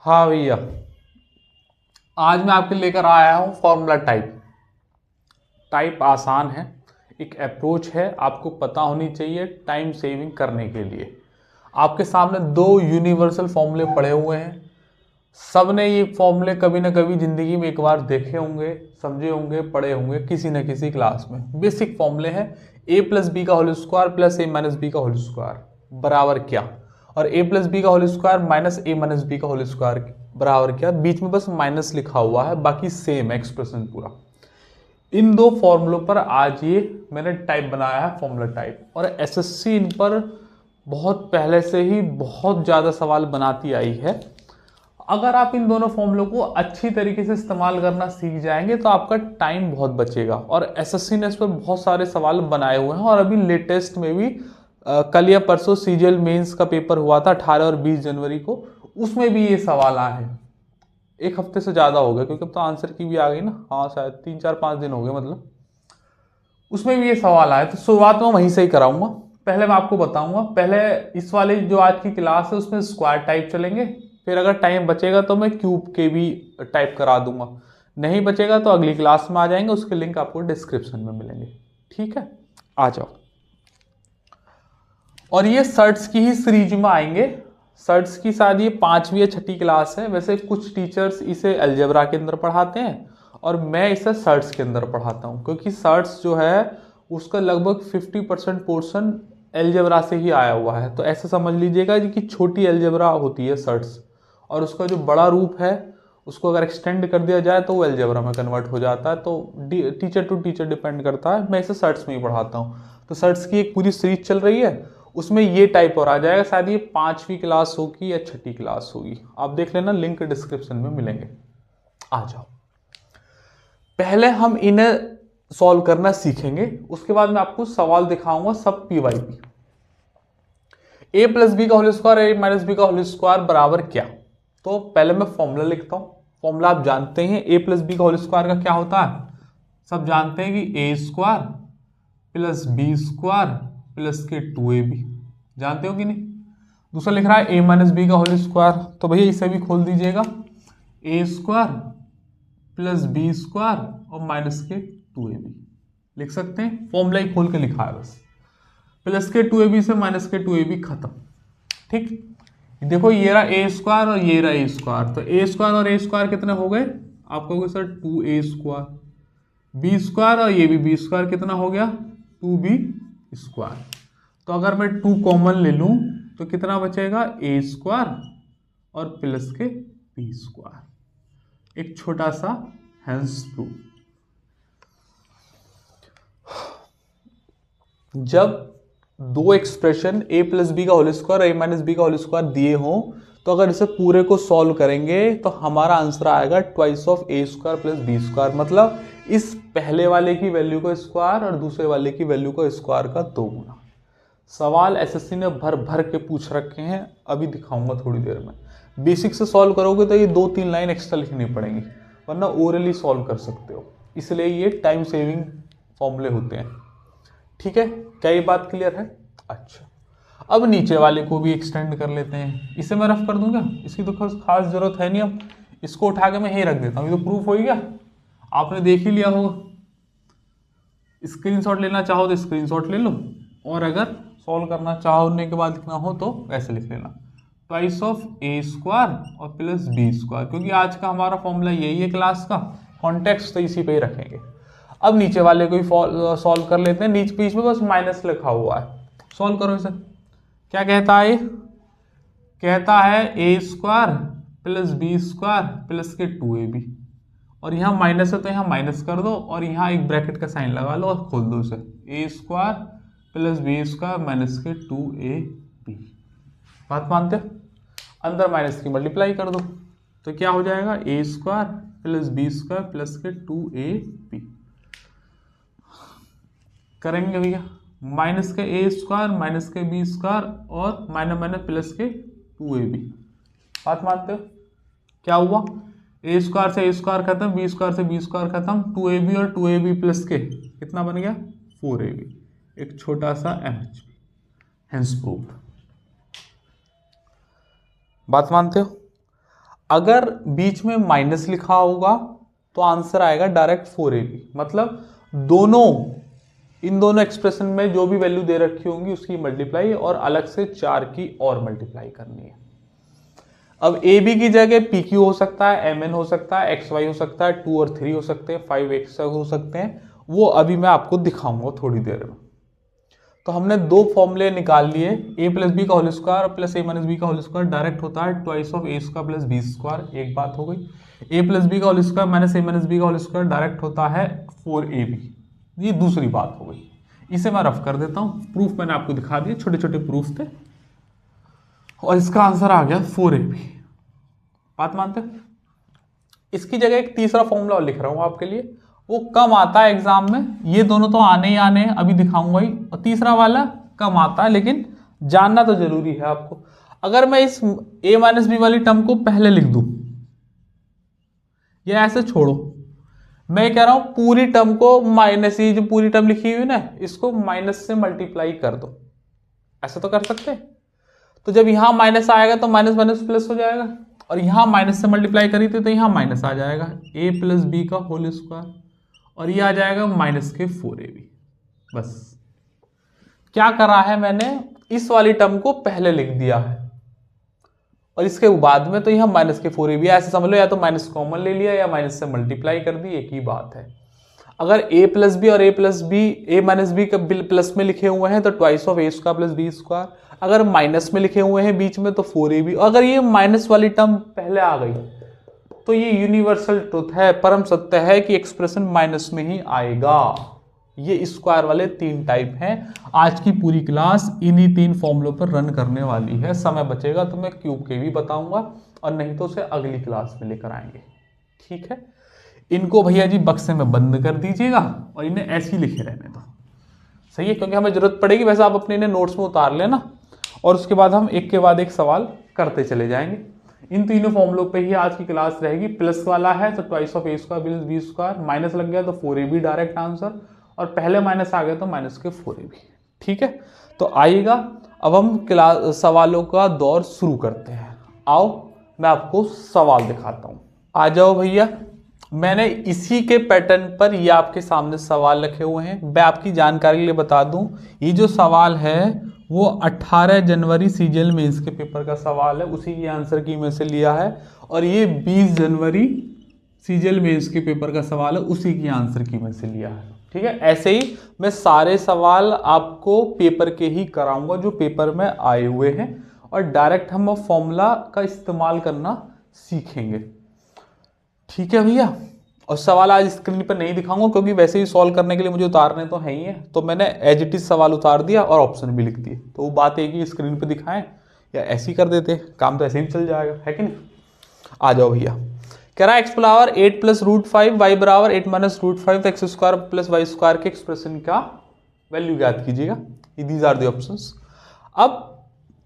हाँ भैया, आज मैं आपके लेकर आया हूँ फॉर्मूला टाइप। टाइप आसान है, एक अप्रोच है, आपको पता होनी चाहिए टाइम सेविंग करने के लिए। आपके सामने दो यूनिवर्सल फॉर्मूले पड़े हुए हैं। सब ने ये फॉर्मूले कभी ना कभी ज़िंदगी में एक बार देखे होंगे, समझे होंगे, पढ़े होंगे किसी न किसी क्लास में। बेसिक फॉर्मूले हैं ए प्लस बी का whole square plus a minus B का होल स्क्वायर बराबर क्या, और ए प्लस बी का whole square minus a minus B का होल स्क्वायर बराबर क्या। बीच में बस माइनस लिखा हुआ है, बाकी सेम एक्सप्रेशन पूरा। इन दो फॉर्मूलों पर आज ये मैंने टाइप बनाया है, फॉर्मूला टाइप। और एसएससी इन पर बहुत पहले से ही बहुत ज़्यादा सवाल बनाती आई है। अगर आप इन दोनों फॉर्मूलों को अच्छी तरीके से इस्तेमाल करना सीख जाएंगे तो आपका टाइम बहुत बचेगा। और एसएससी ने इस पर बहुत सारे सवाल बनाए हुए हैं, और अभी लेटेस्ट में भी कल या परसों सीजीएल मेंस का पेपर हुआ था 18 और 20 जनवरी को, उसमें भी ये सवाल आए हैं। एक हफ्ते से ज़्यादा हो गया, क्योंकि अब तो आंसर की भी आ गई ना। हाँ, शायद 3 4 5 दिन हो गए, मतलब उसमें भी ये सवाल आया। तो शुरुआत में वहीं से ही कराऊंगा। पहले मैं आपको बताऊंगा, पहले इस वाले जो आज की क्लास है उसमें स्क्वायर टाइप चलेंगे, फिर अगर टाइम बचेगा तो मैं क्यूब के भी टाइप करा दूंगा, नहीं बचेगा तो अगली क्लास में आ जाएंगे, उसके लिंक आपको डिस्क्रिप्शन में मिलेंगे। ठीक है, आ जाओ। और ये सर्ट्स की ही सीरीज में आएंगे। सर्ट्स की शायद ये 5वीं या 6ठी क्लास है। वैसे कुछ टीचर्स इसे अलजेब्रा के अंदर पढ़ाते हैं और मैं इसे सर्ट्स के अंदर पढ़ाता हूँ, क्योंकि सर्ट्स जो है उसका लगभग 50% पोर्शन अलजेब्रा से ही आया हुआ है। तो ऐसे समझ लीजिएगा कि छोटी अलजेब्रा होती है सर्ट्स, और उसका जो बड़ा रूप है उसको अगर एक्सटेंड कर दिया जाए तो वो अलजेब्रा में कन्वर्ट हो जाता है। तो टीचर टू टीचर डिपेंड करता है। मैं इसे सर्ट्स में ही पढ़ाता हूँ। तो सर्ट्स की एक पूरी सीरीज चल रही है, उसमें ये टाइप और आ जाएगा। शायद ये 5वीं क्लास होगी या 6ठी क्लास होगी, आप देख लेना, लिंक डिस्क्रिप्शन में मिलेंगे। आ जाओ, पहले हम इन्हें सॉल्व करना सीखेंगे, उसके बाद मैं आपको सवाल दिखाऊंगा सब पी वाई पी। ए प्लस बी का होल स्क्वायर ए माइनस बी का होल स्क्वायर बराबर क्या। तो पहले मैं फॉर्मूला लिखता हूं। फॉर्मूला आप जानते हैं, ए प्लस बी का होल स्क्वायर का क्या होता है, सब जानते हैं कि A square plus B square plus के 2ab, जानते हो कि नहीं। दूसरा लिख रहा है ए माइनस बी का होल स्क्वायर, तो भैया इसे भी खोल दीजिएगा, ए स्क्वायर प्लस बी स्क्वायर और माइनस के 2ab लिख सकते हैं। फॉर्मूला ही खोल के लिखा है बस, प्लस के 2ab से माइनस के 2ab खत्म। ठीक, देखो ये रहा ए स्क्वायर और ये रहा ए स्क्वायर, तो ए स्क्वायर और ए स्क्वायर कितने हो गए, आप कहोगे sir 2a square, B square और ये भी बी स्क्वायर कितना हो गया 2b स्क्वायर। तो अगर मैं 2 कॉमन ले लूं तो कितना बचेगा ए स्क्वायर और प्लस के बी स्क्वायर। एक छोटा सा हेंस प्रूफ। जब दो एक्सप्रेशन ए प्लस बी का होल स्क्वायर ए माइनस बी का होल स्क्वायर दिए हों, तो अगर इसे पूरे को सॉल्व करेंगे तो हमारा आंसर आएगा twice of A square plus B square. मतलब इस पहले वाले की वैल्यू का स्क्वायर और दूसरे वाले की वैल्यू का स्क्वायर का 2 गुना। सवाल एसएससी ने भर भर के पूछ रखे हैं, अभी दिखाऊंगा थोड़ी देर में। बेसिक से सॉल्व करोगे तो ये 2-3 लाइन एक्स्ट्रा लिखनी पड़ेंगी, वरना ओरली सॉल्व कर सकते हो। इसलिए ये टाइम सेविंग फॉर्मूले होते हैं। ठीक है, क्या ये बात क्लियर है। अच्छा, अब नीचे वाले को भी एक्सटेंड कर लेते हैं। इसे मैं रफ कर दूंगा, इसकी तो खास जरूरत है नहीं। अब इसको उठा के मैं यहीं रख देता हूँ, ये तो प्रूफ हो गया, आपने देख ही लिया होगा। स्क्रीनशॉट लेना चाहो तो स्क्रीनशॉट ले लो, और अगर सॉल्व करना चाहोने के बाद लिखना हो तो ऐसे लिख लेना, ट्वाइस ऑफ ए स्क्वायर और प्लस बी स्क्वायर, क्योंकि आज का हमारा फॉर्मूला यही है क्लास का, कॉन्टेक्स्ट तो इसी पे ही रखेंगे। अब नीचे वाले को ही सॉल्व कर लेते हैं। नीचे बीच में बस माइनस लिखा हुआ है, सॉल्व करो इसे। क्या कहता है, कहता है A square plus B square plus के 2ab, और यहाँ माइनस है तो यहाँ माइनस कर दो, और यहाँ एक ब्रैकेट का साइन लगा लो और खोल दो इसे, A square plus B square minus के 2ab। बात मानते हो, अंदर माइनस की मल्टीप्लाई कर दो तो क्या हो जाएगा, A square plus B square plus के 2ab। करेंगे भैया, माइनस के ए स्क्वायर माइनस के बी स्क्वायर और माइनस माइनस प्लस के 2ab। बात मानते हो, क्या हुआ, ए स्क्वायर से ए स्क्वायर खत्म, बी स्क्वायर से बी स्क्वायर खत्म, 2ab और 2ab प्लस के कितना बन गया 4ab। एक छोटा सा MHP, हेंस प्रूव्ड। बात मानते हो। अगर बीच में माइनस लिखा होगा तो आंसर आएगा डायरेक्ट 4ab। मतलब इन दोनों एक्सप्रेशन में जो भी वैल्यू दे रखी होंगी उसकी मल्टीप्लाई और अलग से 4 की और मल्टीप्लाई करनी है। अब ए बी की जगह पी क्यू हो सकता है, एम एन हो सकता है, एक्स वाई हो सकता है, 2 और 3 हो सकते हैं, 5 एक्स हो सकते हैं, वो अभी मैं आपको दिखाऊंगा थोड़ी देर में। तो हमने दो फॉर्मूले निकाल लिए, ए प्लस बी का whole square plus a minus B का होल स्क्वायर डायरेक्ट होता है twice of A square plus B square, एक बात हो गई। ए प्लस बी का whole square minus a minus B का होल स्क्वायर डायरेक्ट होता है 4ab, ये दूसरी बात हो गई। इसे मैं रफ कर देता हूँ, प्रूफ मैंने आपको दिखा दिए, छोटे छोटे प्रूफ थे, और इसका आंसर आ गया 4ab। बात मानते हैं? इसकी जगह एक तीसरा फॉर्मूला और लिख रहा हूं आपके लिए, वो कम आता है एग्जाम में, ये दोनों तो आने ही आने हैं, अभी दिखाऊंगा ही, और तीसरा वाला कम आता है लेकिन जानना तो जरूरी है आपको। अगर मैं इस a माइनस बी वाली टर्म को पहले लिख दूं, या ऐसे छोड़ो, मैं कह रहा हूं पूरी टर्म को माइनस, ये जो पूरी टर्म लिखी हुई ना, इसको माइनस से मल्टीप्लाई कर दो, ऐसा तो कर सकते हैं। तो जब यहां माइनस आएगा तो माइनस माइनस प्लस हो जाएगा, और यहां माइनस से मल्टीप्लाई करी थी तो यहां माइनस आ जाएगा a प्लस बी का होल स्क्वायर, और ये आ जाएगा माइनस के 4ab। बस क्या करा है मैंने, इस वाली टर्म को पहले लिख दिया है और इसके बाद में तो यहां माइनस के 4ab, ऐसे समझ लो, या तो माइनस कॉमन ले लिया या माइनस से मल्टीप्लाई कर दी, एक ही बात है। अगर a प्लस बी और a माइनस बी का प्लस में लिखे हुए हैं तो twice of a square plus B square, अगर माइनस में लिखे हुए हैं बीच में तो 4ab। अगर ये माइनस वाली टर्म पहले आ गई तो ये यूनिवर्सल ट्रुथ है, परम सत्य है कि एक्सप्रेशन माइनस में ही आएगा। ये स्क्वायर वाले 3 टाइप हैं। आज की पूरी क्लास इन्हीं 3 फॉर्मूलों पर रन करने वाली है। समय बचेगा तो मैं क्यूब के भी बताऊंगा, और नहीं तो उसे अगली क्लास में लेकर आएंगे। ठीक है, इनको भैया जी बक्से में बंद कर दीजिएगा और इन्हें ऐसे ही लिखे रहने दो, सही है, क्योंकि हमें जरूरत पड़ेगी। वैसे आप अपने इन्हें नोट्स में उतार लेना, और उसके बाद हम एक के बाद एक सवाल करते चले जाएंगे। इन तीनों फॉर्मूलों पे ही आज की क्लास रहेगी। प्लस वाला है तो twice of a square plus B square, minus लग गया तो 4ab डायरेक्ट आंसर, और पहले माइनस आ गया तो माइनस के 4ab। ठीक है, तो आइएगा अब हम क्लास सवालों का दौर शुरू करते हैं। आओ मैं आपको सवाल दिखाता हूँ, आ जाओ भैया। मैंने इसी के पैटर्न पर ये आपके सामने सवाल रखे हुए हैं। मैं आपकी जानकारी के लिए बता दूं, ये जो सवाल है वो 18 जनवरी सीजीएल मेंस के पेपर का सवाल है, उसी की आंसर की में से लिया है। और ये 20 जनवरी सीजीएल मेंस के पेपर का सवाल है, उसी की आंसर की में से लिया है। ठीक है, ऐसे ही मैं सारे सवाल आपको पेपर के ही कराऊंगा जो पेपर में आए हुए हैं, और डायरेक्ट हम फॉर्मूला का इस्तेमाल करना सीखेंगे। ठीक है भैया, और सवाल आज स्क्रीन पर नहीं दिखाऊंगा क्योंकि वैसे ही सॉल्व करने के लिए मुझे उतारने तो है ही है, तो मैंने एज इट इज सवाल उतार दिया और ऑप्शन भी लिख दिए। तो वो बात है कि स्क्रीन पे दिखाएं या ऐसे ही कर देते, काम तो ऐसे ही चल जाएगा, है कि नहीं। आ जाओ भैया, कह रहा है x power 8 plus root 5 y बराबर 8 minus root 5 x square plus y square के एक्सप्रेशन का वैल्यू ज्ञात कीजिएगा। These are the options. अब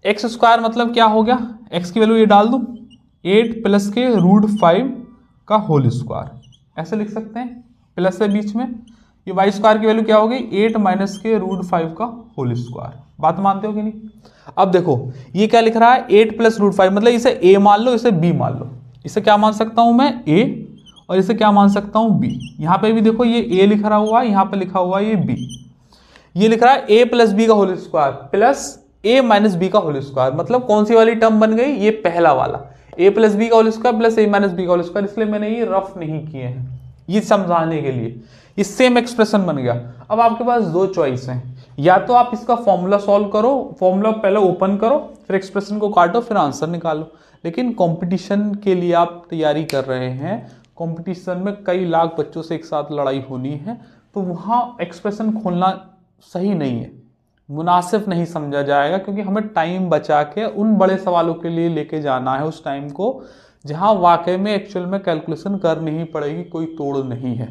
एक्स स्क्वायर मतलब क्या हो गया, एक्स की वैल्यू ये डाल दूं, 8 प्लस के रूट 5 का होल स्क्वायर, ऐसे लिख सकते हैं, प्लस है बीच में। ये वाई स्क्वायर की वैल्यू क्या हो गई, 8 माइनस के रूट 5 का होल स्क्वायर। बात मानते हो कि नहीं। अब देखो ये क्या लिख रहा है, 8 प्लस रूट 5, मतलब इसे a मान लो, इसे b मान लो। इसे क्या मान सकता हूं मैं, a, और इसे क्या मान सकता हूं b। यहां पे भी देखो ये a लिख रहा हुआ है, यहां पे लिखा हुआ है ये b। ये लिख रहा है a प्लस बी का whole square plus a minus B का होल स्क्वायर, मतलब कौन सी वाली टर्म बन गई, ये पहला वाला, a प्लस बी का whole square plus a minus B का होल स्क्वायर। इसलिए मैंने ये रफ नहीं किए हैं, ये समझाने के लिए। ये सेम एक्सप्रेशन बन गया। अब आपके पास दो चॉइस हैं, या तो आप इसका फॉर्मूला सॉल्व करो, फॉर्मूला पहले ओपन करो, फिर एक्सप्रेशन को काटो, फिर आंसर निकालो। लेकिन कंपटीशन के लिए आप तैयारी कर रहे हैं, कंपटीशन में कई लाख बच्चों से एक साथ लड़ाई होनी है, तो वहाँ एक्सप्रेशन खोलना सही नहीं है, मुनासिब नहीं समझा जाएगा, क्योंकि हमें टाइम बचा के उन बड़े सवालों के लिए लेके जाना है उस टाइम को जहां वाकई में एक्चुअल में कैलकुलेशन करनी ही पड़ेगी, कोई तोड़ नहीं है।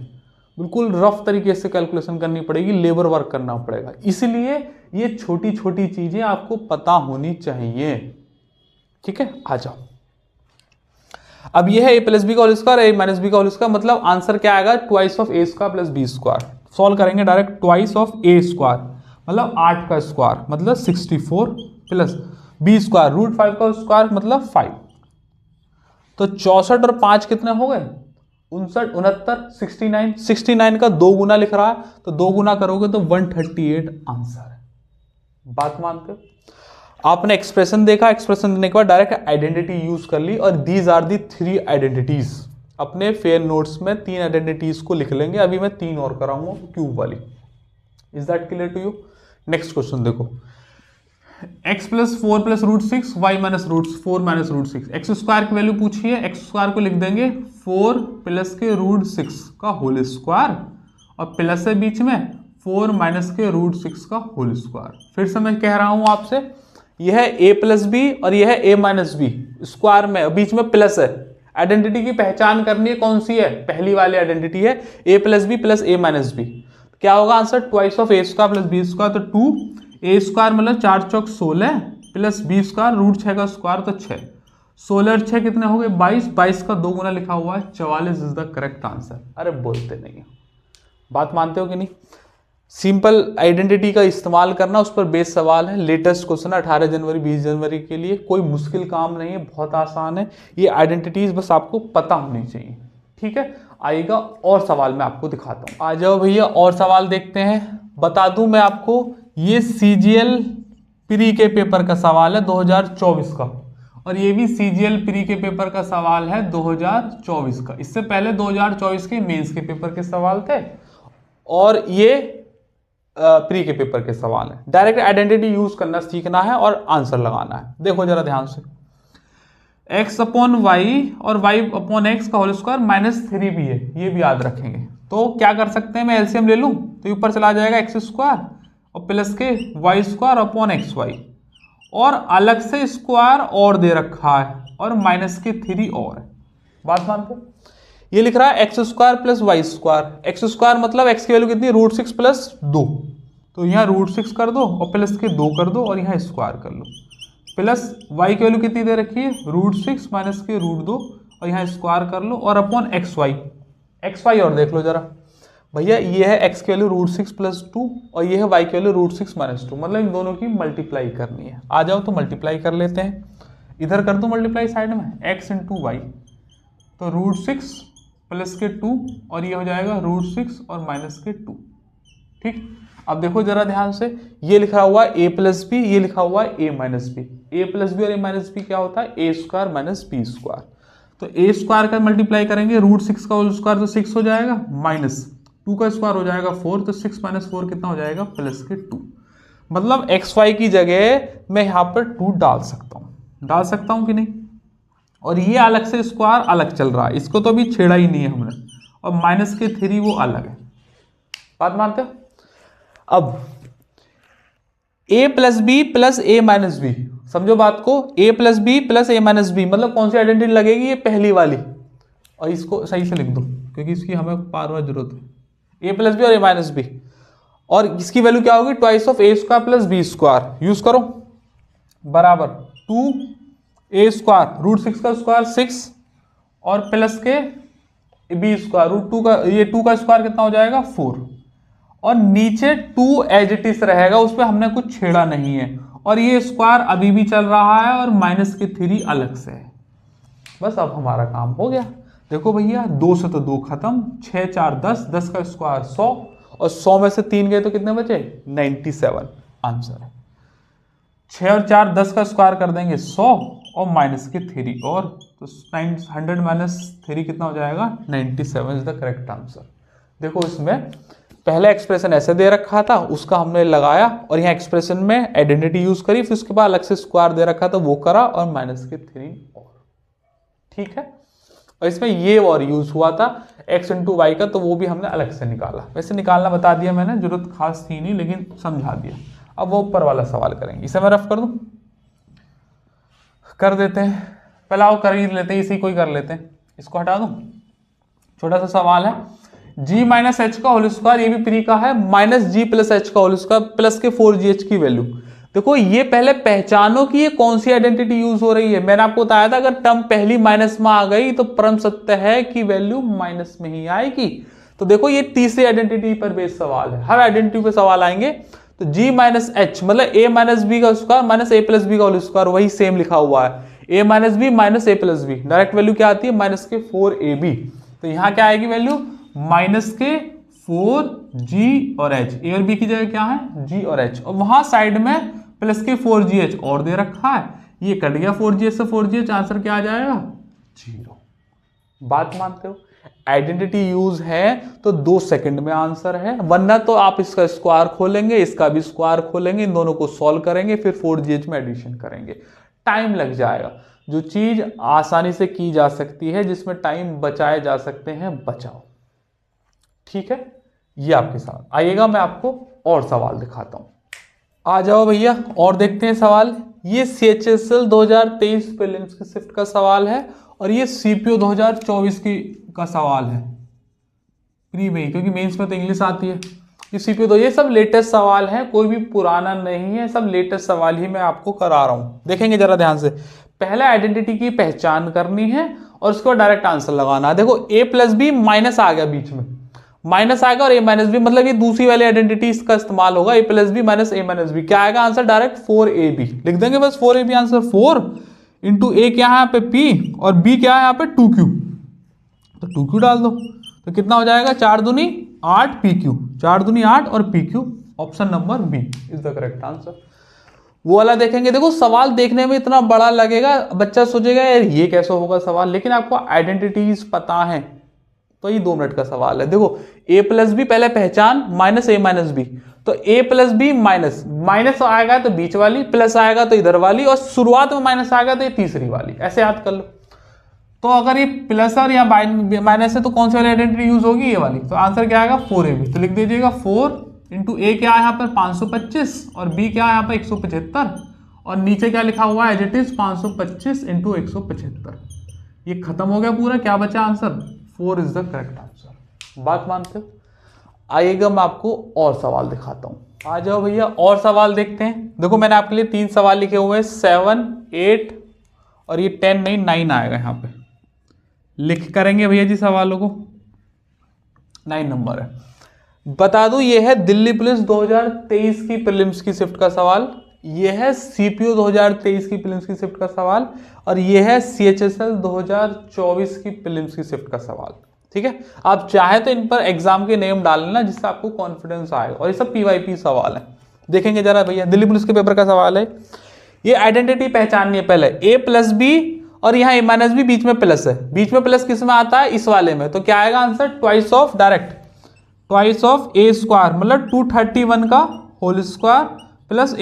बिल्कुल रफ तरीके से कैलकुलेशन करनी पड़ेगी, लेबर वर्क करना पड़ेगा। इसलिए ये छोटी छोटी चीजें आपको पता होनी चाहिए। ठीक है, आ जाओ। अब ये है a प्लस बी का whole square, a minus B का होल स्क्वायर, मतलब आंसर क्या आएगा, twice of a square plus B square. Solve करेंगे direct, twice of a square मतलब 8 का स्क्वायर मतलब 64 प्लस b स्क्वायर रूट 5 का स्क्वायर मतलब 5। तो 64 और 5 कितने हो गए? 59, 69, 69 का 2 गुना लिख रहा है, तो 2 गुना करोगे तो 138 आंसर है। बात मानते हो? आपने एक्सप्रेशन देखा, एक्सप्रेशन देने के बाद डायरेक्ट आइडेंटिटी यूज कर ली, और दीज आर दी 3 आइडेंटिटीज। अपने फेयर नोट्स में 3 आइडेंटिटीज को लिख लेंगे। अभी मैं 3 और कराऊंगा क्यूब वाली। Is that clear to you? Next question देखो, x plus 4 plus root 6 y minus root 4 minus root 6। X square की वैल्यू पूछी है, एक्स स्क्वायर को लिख देंगे 4 प्लस के रूट 6 का होल स्क्वायर, और प्लस है बीच में 4 माइनस के रूट 6 का होल स्क्वायर। फिर से मैं कह रहा हूं आपसे, यह है a प्लस बी और यह है a माइनस बी, स्क्वायर में बीच में प्लस है। आइडेंटिटी की पहचान करनी है, कौन सी है? पहली वाली आइडेंटिटी है a plus B plus a minus B. क्या होगा answer? Twice of a square plus B square, तो 2 a स्क्वायर मतलब 4 चौक 16 प्लस बी स्क्वायर रूट 6 का स्क्वायर, तो 6। 16 और 6 कितने हो गए? 22। 22 का 2 गुना लिखा हुआ है 44 इज द करेक्ट आंसर। अरे बोलते नहीं है, बात मानते हो कि नहीं? सिंपल आइडेंटिटी का इस्तेमाल करना, उस पर बेस सवाल है। लेटेस्ट क्वेश्चन 18 जनवरी 20 जनवरी के लिए, कोई मुश्किल काम नहीं है, बहुत आसान है। ये आइडेंटिटीज बस आपको पता होनी चाहिए, ठीक है? आएगा और सवाल मैं आपको दिखाता हूँ। आ जाओ भैया और सवाल देखते हैं। बता दूं मैं आपको, ये CGL प्री के पेपर का सवाल है 2024 का, और ये भी CGL प्री के पेपर का सवाल है 2024 का। इससे पहले 2024 के मेंस के पेपर के सवाल थे, और ये प्री के पेपर के सवाल है। डायरेक्ट आइडेंटिटी यूज करना सीखना है और आंसर लगाना है। देखो जरा ध्यान से, x अपॉन वाई और y अपॉन एक्स का होल स्क्वायर -3 भी है, ये भी याद रखेंगे। तो क्या कर सकते हैं, मैं एलसीएम ले लूं तो ऊपर चला जाएगा एक्स स्क्वायर और प्लस के y square upon x y, और अलग से स्क्वायर और दे रखा है और -3 और है। बात मानते हो? ये लिख रहा है x square plus y square. X square मतलब एक्स की वैल्यू कितनी? √6 प्लस 2, तो यहाँ √6 कर दो और प्लस के 2 कर दो और यहाँ स्क्वायर कर लो, प्लस वाई की वैल्यू कितनी दे रखी है? √6 माइनस के √2 और यहाँ स्क्वायर कर लो, और अपॉन एक्स वाई और देख लो जरा भैया, ये है एक्स की वैल्यू √6 प्लस 2 और ये है वाई की वैल्यू √6 माइनस 2, मतलब इन दोनों की मल्टीप्लाई करनी है। आ जाओ तो मल्टीप्लाई कर लेते हैं, इधर कर दो मल्टीप्लाई साइड में, x इंटू वाई, तो √6 प्लस के 2 और ये हो जाएगा √6 और माइनस के 2, ठीक। अब देखो जरा ध्यान से, ये लिखा हुआ है a प्लस बी, ये लिखा हुआ है a minus b. a plus B और a माइनस बी क्या होता है? a square minus b square. तो a स्क्वायर का मल्टीप्लाई करेंगे, √6 का होल स्क्वायर तो 6 हो जाएगा, माइनस 2 का स्क्वायर हो जाएगा 4, तो 6 माइनस 4 कितना हो जाएगा? प्लस के 2। मतलब एक्स वाई की जगह मैं यहाँ पर 2 डाल सकता हूँ कि नहीं? और ये अलग से स्क्वायर अलग चल रहा है, इसको तो अभी छेड़ा ही नहीं है हमने, और माइनस के 3 वो अलग है। बात मानते हो? अब a plus B plus a minus B, समझो बात को, a plus B plus a minus B, मतलब कौन सी आइडेंटिटी लगेगी? ये पहली वाली, और इसको सही से लिख दो क्योंकि इसकी हमें बार बार जरूरत है। a प्लस बी और a माइनस बी, और इसकी वैल्यू क्या होगी? Twice of a square plus B square. Use करो, बराबर 2a स्क्वायर √6 का स्क्वायर 6 और प्लस के बी स्क्वायर √2 का, ये 2 का स्क्वायर कितना हो जाएगा? 4, और नीचे 2 एज इट इज रहेगा, उस पर हमने कुछ छेड़ा नहीं है, और ये स्क्वायर अभी भी चल रहा है और माइनस के 3 अलग से है। बस अब हमारा काम हो गया। देखो भैया, 2 से तो 2 खत्म, 6 4 10, 10 का स्क्वायर 100, और 100 में से 3 गए तो कितने बचे? 97 आंसर है। 6 और 4 10 का स्क्वायर कर देंगे 100 और माइनस के 3 और, तो 100 माइनस 3 कितना हो जाएगा? 97 इज द करेक्ट आंसर। देखो इसमें पहले एक्सप्रेशन ऐसे दे रखा था, उसका हमने लगाया और यहाँ एक्सप्रेशन में आइडेंटिटी यूज करी, फिर उसके बाद अलग से स्क्वायर दे रखा था वो करा, और माइनस के 3 और, ठीक है। और इसमें ये और यूज हुआ था x इंटू वाई का, तो वो भी हमने अलग से निकाला। वैसे निकालना बता दिया मैंने, जरूरत खास थी नहीं लेकिन समझा दिया। अब वो ऊपर वाला सवाल करेंगे, इसे मैं रफ कर दूं, कर देते हैं, पहले आओ कर ही लेते हैं, इसी को ही कर लेते हैं, इसको हटा दूं। छोटा सा सवाल है, g माइनस एच का होल स्क्वायर, ये भी प्री का है, माइनस जी प्लस एच का होल स्क्वायर प्लस के 4gh की वैल्यू। देखो ये पहले पहचानो कि ये कौन सी आइडेंटिटी यूज हो रही है। मैंने आपको बताया था अगर टर्म पहली माइनस में आ गई तो परम सत्य है कि वैल्यू माइनस में ही आएगी। तो देखो ये तीसरी आइडेंटिटी पर बेस्ड सवाल है, हर आइडेंटिटी पे सवाल आएंगे। तो g माइनस एच मतलब a माइनस बी का square minus a plus B का होल स्क्वायर, वही सेम लिखा हुआ है। a minus B minus A plus B, direct value क्या आती है माइनस के 4ab, तो यहाँ क्या आएगी वैल्यू माइनस के 4g और h, ए और बी की जगह क्या है g और h, और वहां साइड में प्लस के 4gh और दे रखा है, ये कट गया 4gh से 4gh, आंसर क्या आ जाएगा 0। बात मानते हो? आइडेंटिटी यूज है तो 2 सेकंड में आंसर है, वरना तो आप इसका स्क्वायर खोलेंगे, इसका भी स्क्वायर खोलेंगे, इन दोनों को सॉल्व करेंगे, फिर 4gh में एडिशन करेंगे, टाइम लग जाएगा। जो चीज आसानी से की जा सकती है, जिसमें टाइम बचाए जा सकते हैं, बचाओ। ठीक है, ये आपके साथ आइएगा, मैं आपको और सवाल दिखाता हूं। आ जाओ भैया और देखते हैं सवाल। ये CHSL 2023 प्रीलिम्स की शिफ्ट का सवाल है और ये CPO 2024 का सवाल है प्री में, क्योंकि मेंस में तो इंग्लिश आती है। ये CPO 2, ये सब लेटेस्ट सवाल है, कोई भी पुराना नहीं है, सब लेटेस्ट सवाल ही मैं आपको करा रहा हूं। देखेंगे जरा ध्यान से। पहले आइडेंटिटी की पहचान करनी है और उसको डायरेक्ट आंसर लगाना है। देखो a प्लस बी माइनस आ गया, बीच में माइनस आएगा और a माइनस बी, मतलब ये दूसरी वाली आइडेंटिटी इसका इस्तेमाल होगा, a plus B minus a minus B. क्या आएगा आंसर? डायरेक्ट 4ab लिख देंगे बस, 4ab आंसर। 4 इंटू a क्या है यहाँ पे p और b क्या है यहाँ पे 2q, तो 2q डाल दो, तो कितना हो जाएगा 4 दूनी 8 pq, 4 दूनी 8 और pq, option number B is the correct answer. वो वाला देखेंगे। देखो सवाल देखने में इतना बड़ा लगेगा, बच्चा सोचेगा यार ये कैसे होगा सवाल, लेकिन आपको आइडेंटिटीज पता है तो ये 2 मिनट का सवाल है। देखो a प्लस बी पहले पहचान माइनस a माइनस बी, तो a plus B minus, minus आएगा तो बीच वाली, प्लस आएगा तो इधर वाली, और शुरुआत में माइनस आएगा तो ये तीसरी वाली, ऐसे याद कर लो। तो अगर ये प्लस और या माइनस है तो कौन सी वाली आइडेंटिटी यूज होगी? ये वाली। तो आंसर क्या आएगा 4ab, तो लिख दीजिएगा 4 इंटू ए क्या है यहाँ पर 525 और बी क्या है यहाँ पर 175, और नीचे क्या लिखा हुआ है एज इट इज 525 इंटू 175। ये खत्म हो गया पूरा, क्या बचा answer? 4 is the correct answer. बात मानते हो? आइएगा मैं आपको और सवाल दिखाता हूं। आ जाओ भैया और सवाल देखते हैं। देखो मैंने आपके लिए 3 सवाल लिखे हुए हैं, 7, 8 और ये 10 नहीं 9 आएगा यहाँ पे। लिख करेंगे भैया जी सवालों को, 9 नंबर है। बता दूं ये है दिल्ली पुलिस 2023 की प्रीलिम्स की शिफ्ट का सवाल, ये है CPO 2023 की प्रीलिम्स की शिफ्ट का सवाल, और ये है CHSL 2024 की प्रीलिम्स की शिफ्ट का सवाल। ठीक है, आप चाहे तो इन पर एग्जाम के नेम डाल लेना जिससे आपको कॉन्फिडेंस आएगा, और ये सब PYP सवाल है। देखेंगे जरा भैया, दिल्ली पुलिस के पेपर का सवाल है। ये आइडेंटिटी पहचाननी है पहले, a प्लस बी और यहाँ a माइनस बी, बीच में प्लस है। बीच में प्लस किस में आता है? इस वाले में। तो क्या आएगा answer? Twice of, direct twice of a square, मतलब 231 का होल स्क्वायर प्लस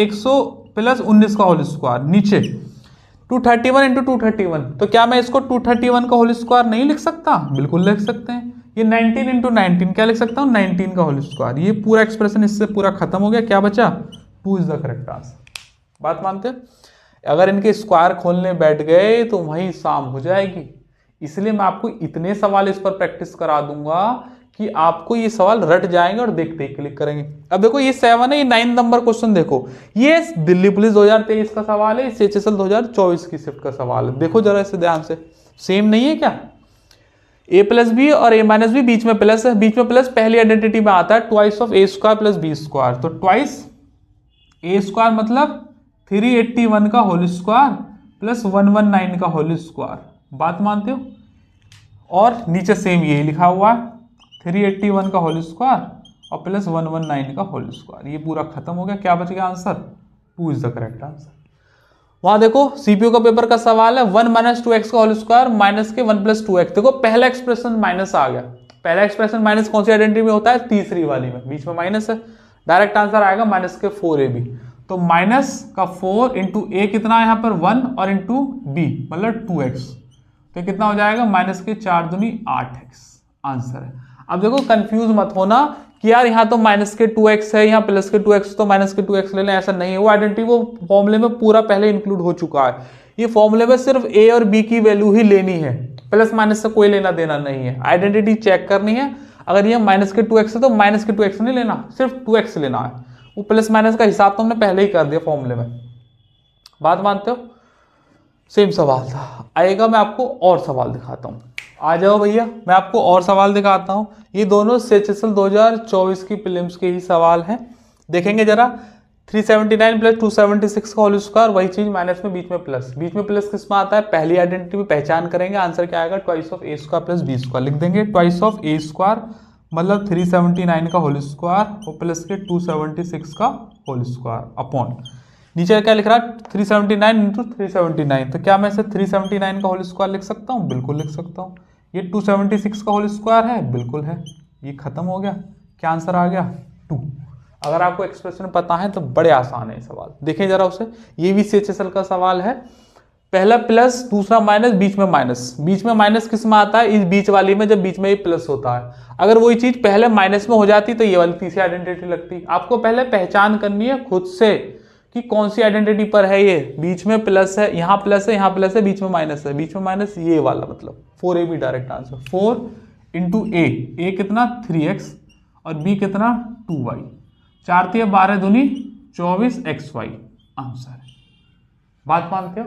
19 का होल स्क्वायर, नीचे 231 इंटू 231। तो क्या मैं इसको 231 का होल स्क्वायर नहीं लिख सकता? बिल्कुल लिख सकते हैं। ये 19 इंटू 19 क्या लिख सकता हूँ? 19 का होल स्क्वायर। ये पूरा एक्सप्रेशन इससे पूरा खत्म हो गया, क्या बचा? 2 इज द करेक्ट आंसर। बात मानते हैं? अगर इनके स्क्वायर खोलने बैठ गए तो वहीं शाम हो जाएगी, इसलिए मैं आपको इतने सवाल इस पर प्रैक्टिस करा दूंगा कि आपको ये सवाल रट जाएंगे और देखते ही क्लिक करेंगे। अब देखो ये 7 है, ये 9 नंबर क्वेश्चन देखो, ये दिल्ली पुलिस 2023 का सवाल है, CHSL 2024 की शिफ्ट का सवाल है। देखो जरा इसे ध्यान से, सेम नहीं है क्या? a प्लस बी और a माइनस बी, बीच में प्लस है। बीच में प्लस पहली आइडेंटिटी में आता है twice of a square plus B square, तो ट्वाइस a स्क्वायर मतलब 381 का होल स्क्वायर प्लस 119 का होल स्क्वायर। बात मानते हो? और नीचे सेम यही लिखा हुआ है, 381 का होल स्क्वायर और प्लस 119 का होल स्क्वायर। ये पूरा खत्म हो गया, क्या बच गया answer? 2 is the correct answer. वहां देखो CPO का पेपर का सवाल है, 1 माइनस 2x का होल स्क्वायर माइनस के 1 प्लस 2x। देखो पहला एक्सप्रेशन माइनस आ गया, पहला एक्सप्रेशन माइनस कौन सी आइडेंटिटी में होता है? तीसरी वाली में, बीच में माइनस है। डायरेक्ट आंसर आएगा माइनस के 4ab, तो माइनस का 4 इंटू a कितना है यहाँ पर 1 और इंटू b मतलब 2x, तो कितना हो जाएगा? माइनस के 4 दूनी 8x आंसर है। अब देखो कंफ्यूज मत होना कि यार यहाँ तो माइनस के 2x है, यहाँ प्लस के 2x, तो माइनस के 2x ले लें, ऐसा नहीं है। वो आइडेंटिटी वो फॉर्मूले में पूरा पहले इंक्लूड हो चुका है। ये फॉर्मूले में सिर्फ a और b की वैल्यू ही लेनी है, प्लस माइनस से कोई लेना देना नहीं है। आइडेंटिटी चेक करनी है, अगर ये माइनस के 2x है तो माइनस के 2x नहीं लेना, सिर्फ 2x लेना है। वो प्लस माइनस का हिसाब तो हमने पहले ही कर दिया फॉर्मूले में। बात मानते हो? सेम सवाल था। आएगा मैं आपको और सवाल दिखाता हूँ। आ जाओ भैया, मैं आपको और सवाल दिखाता हूँ। ये दोनों CHSL 2024 की प्रीलिम्स के ही सवाल हैं। देखेंगे जरा, 379 प्लस 276 का होल स्क्वायर, वही चीज माइनस में बीच में प्लस। बीच में प्लस किस में आता है? पहली आइडेंटिटी में पहचान करेंगे, आंसर क्या आएगा? Twice of A square plus B square लिख देंगे। ट्वाइस ऑफ ए स्क्वायर मतलब 379 का होल स्क्वायर और प्लस के 276 का होल स्क्वायर अपॉन नीचे क्या लिख रहा है? 379 इंटू 379। तो क्या मैं इसे 379 का होल स्क्वायर लिख सकता हूँ? बिल्कुल लिख सकता हूँ। ये 276 का होल स्क्वायर है, बिल्कुल है। ये खत्म हो गया। क्या आंसर आ गया? 2। अगर आपको एक्सप्रेशन पता है तो बड़े आसान है सवाल, देखें जरा उसे। ये भी CHSL का सवाल है। पहला प्लस दूसरा माइनस, बीच में माइनस। बीच में माइनस किस में आता है? इस बीच वाली में, जब बीच में ये प्लस होता है। अगर वही चीज पहले माइनस में हो जाती तो ये वाली तीसरी आइडेंटिटी लगती। आपको पहले पहचान करनी है खुद से कि कौन सी आइडेंटिटी पर है। ये बीच में प्लस है, यहाँ प्लस है, यहाँ प्लस है, बीच में माइनस है, बीच में माइनस, ये वाला मतलब 4A भी डायरेक्ट आंसर। 4 इंटू ए कितना? 3x और बी कितना? 2y। 4 × 12 दूनी 24xy आंसर है। बात मानते हो?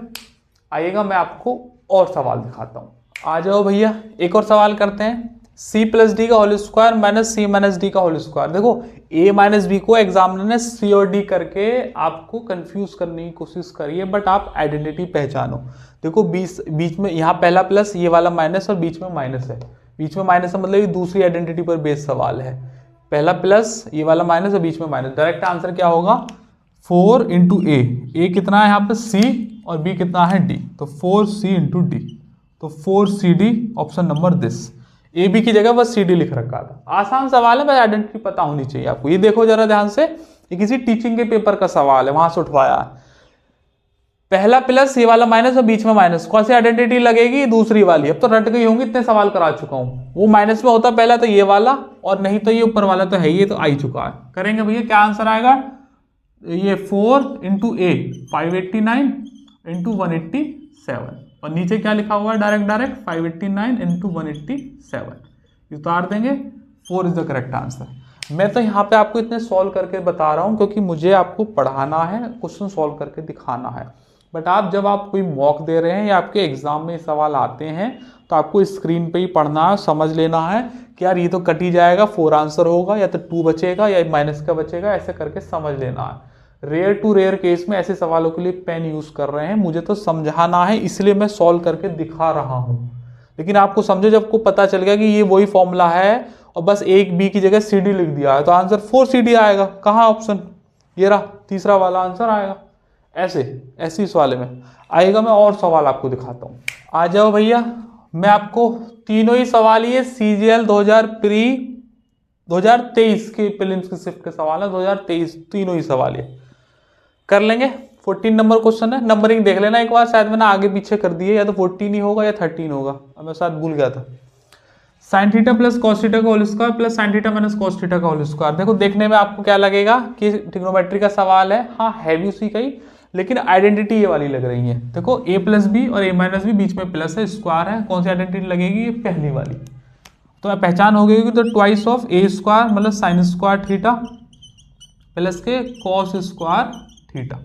आइएगा मैं आपको और सवाल दिखाता हूँ। आ जाओ भैया, एक और सवाल करते हैं। c प्लस डी का whole square minus c minus D का होल स्क्वायर। देखो a माइनस बी को एग्जामिनर ने c और d करके आपको कंफ्यूज करने की कोशिश करी है, बट आप आइडेंटिटी पहचानो। देखो बीच में यहाँ पहला प्लस, ये वाला माइनस और बीच में माइनस है। बीच में माइनस है मतलब ये दूसरी आइडेंटिटी पर बेस्ड सवाल है। पहला प्लस, ये वाला माइनस और बीच में माइनस। डायरेक्ट आंसर क्या होगा? 4 इंटू ए कितना है यहाँ पे? c और b कितना है? d। तो 4c इंटू डी, तो 4cd option number this. A B की जगह बस CD लिख रखा था। आसान सवाल है, बस आइडेंटिटी पता होनी चाहिए आपको। ये देखो जरा ध्यान से, ये किसी टीचिंग के पेपर का सवाल है, वहां से उठवाया है। पहला प्लस, ये वाला माइनस और बीच में माइनस, कौन सी आइडेंटिटी लगेगी? दूसरी वाली। अब तो रट गई होंगी, इतने सवाल करा चुका हूं। वो माइनस में होता पहला तो ये वाला, और नहीं तो ये ऊपर वाला तो है, ये तो आ ही चुका है। करेंगे भैया, क्या आंसर आएगा? ये 4 इंटू ए 589 इंटू 187, और नीचे क्या लिखा हुआ है? डायरेक्ट 589 इंटू 187 उतार देंगे। 4 इज द करेक्ट आंसर। मैं तो यहाँ पे आपको इतने सॉल्व करके बता रहा हूँ क्योंकि मुझे आपको पढ़ाना है, क्वेश्चन सॉल्व करके दिखाना है। बट आप कोई मॉक दे रहे हैं या आपके एग्जाम में सवाल आते हैं तो आपको स्क्रीन पे ही पढ़ना है, समझ लेना है कि यार ये तो कट ही जाएगा, 4 आंसर होगा, या तो 2 बचेगा या माइनस का बचेगा, ऐसे करके समझ लेना है। रेयर टू रेयर केस में ऐसे सवालों के लिए पेन यूज कर रहे हैं, मुझे तो समझाना है इसलिए मैं सॉल्व करके दिखा रहा हूं। लेकिन आपको समझो, जब आपको पता चल गया कि ये वही फॉर्मूला है और बस एक बी की जगह CD लिख दिया है तो आंसर 4CD आएगा। कहाँ ऑप्शन? ये रहा, तीसरा वाला आंसर आएगा। ऐसे इस वाले में आएगा। मैं और सवाल आपको दिखाता हूँ। आ जाओ भैया, मैं आपको तीनों ही सवाल, ये CGL 2023 के प्रीलिम्स के शिफ्ट के सवाल है, 2023 तीनों ही सवाल है। कर लेंगे। 14 नंबर क्वेश्चन है, नंबरिंग देख लेना एक बार, शायद मैंने आगे पीछे कर दिए, या तो 14 ही होगा या 13 होगा, अब मैं शायद भूल गया था। sin theta plus cos theta का whole square plus sin theta minus cos theta का होल स्क्वायर। देखो देखने में आपको क्या लगेगा कि ट्रिग्नोमेट्री का सवाल है, हाँ है भी उसी का ही, लेकिन आइडेंटिटी ये वाली लग रही है। देखो a प्लस बी और a माइनस बी, बीच में प्लस है, स्क्वायर है, कौन सी आइडेंटिटी लगेगी? ये पहली वाली। तो पहचान हो गई तो ट्वाइस ऑफ a स्क्वायर मतलब साइन स्क्वायर थीटा प्लस के cos स्क्वायर थीटा।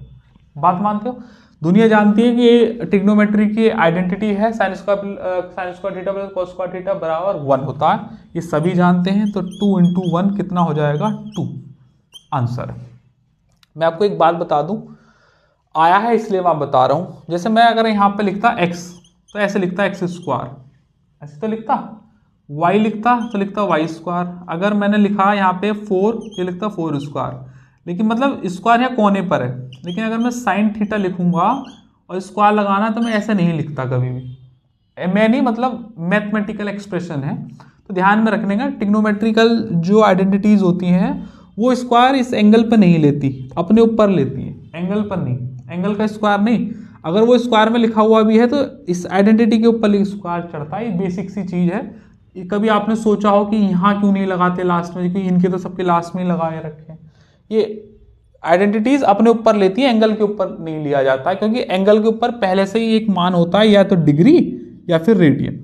बात मानते हो? दुनिया जानती है कि ये ट्रिग्नोमेट्री की आइडेंटिटी है, sine square theta plus cos square theta बराबर 1 होता है, ये सभी जानते हैं। तो 2 इंटू 1 कितना हो जाएगा? 2 आंसर। मैं आपको एक बात बता दूं, आया है इसलिए मैं बता रहा हूं। जैसे मैं अगर यहाँ पे लिखता x तो ऐसे लिखता x स्क्वायर, ऐसे तो लिखता, y लिखता तो लिखता y स्क्वायर। अगर मैंने लिखा यहाँ पे 4, ये लिखता 4 स्क्वायर, लेकिन मतलब स्क्वायर यहाँ कोने पर है। लेकिन अगर मैं साइन थीटा लिखूंगा और स्क्वायर लगाना तो मैं ऐसे नहीं लिखता कभी भी। मैं नहीं, मतलब मैथमेटिकल एक्सप्रेशन है, तो ध्यान में रखने का। ट्रिग्नोमेट्रिकल जो आइडेंटिटीज होती हैं वो स्क्वायर इस एंगल पर नहीं लेती, अपने ऊपर लेती है, एंगल पर नहीं, एंगल का स्क्वायर नहीं। अगर वो स्क्वायर में लिखा हुआ भी है तो इस आइडेंटिटी के ऊपर स्क्वायर चढ़ता है। ये बेसिक सी चीज है। कभी आपने सोचा हो कि यहाँ क्यों नहीं लगाते लास्ट में, क्योंकि इनके तो सबके लास्ट में ही लगाए रखे हैं। ये आइडेंटिटीज अपने ऊपर लेती है, एंगल के ऊपर नहीं लिया जाता है, क्योंकि एंगल के ऊपर पहले से ही एक मान होता है, या तो डिग्री या फिर रेडियन,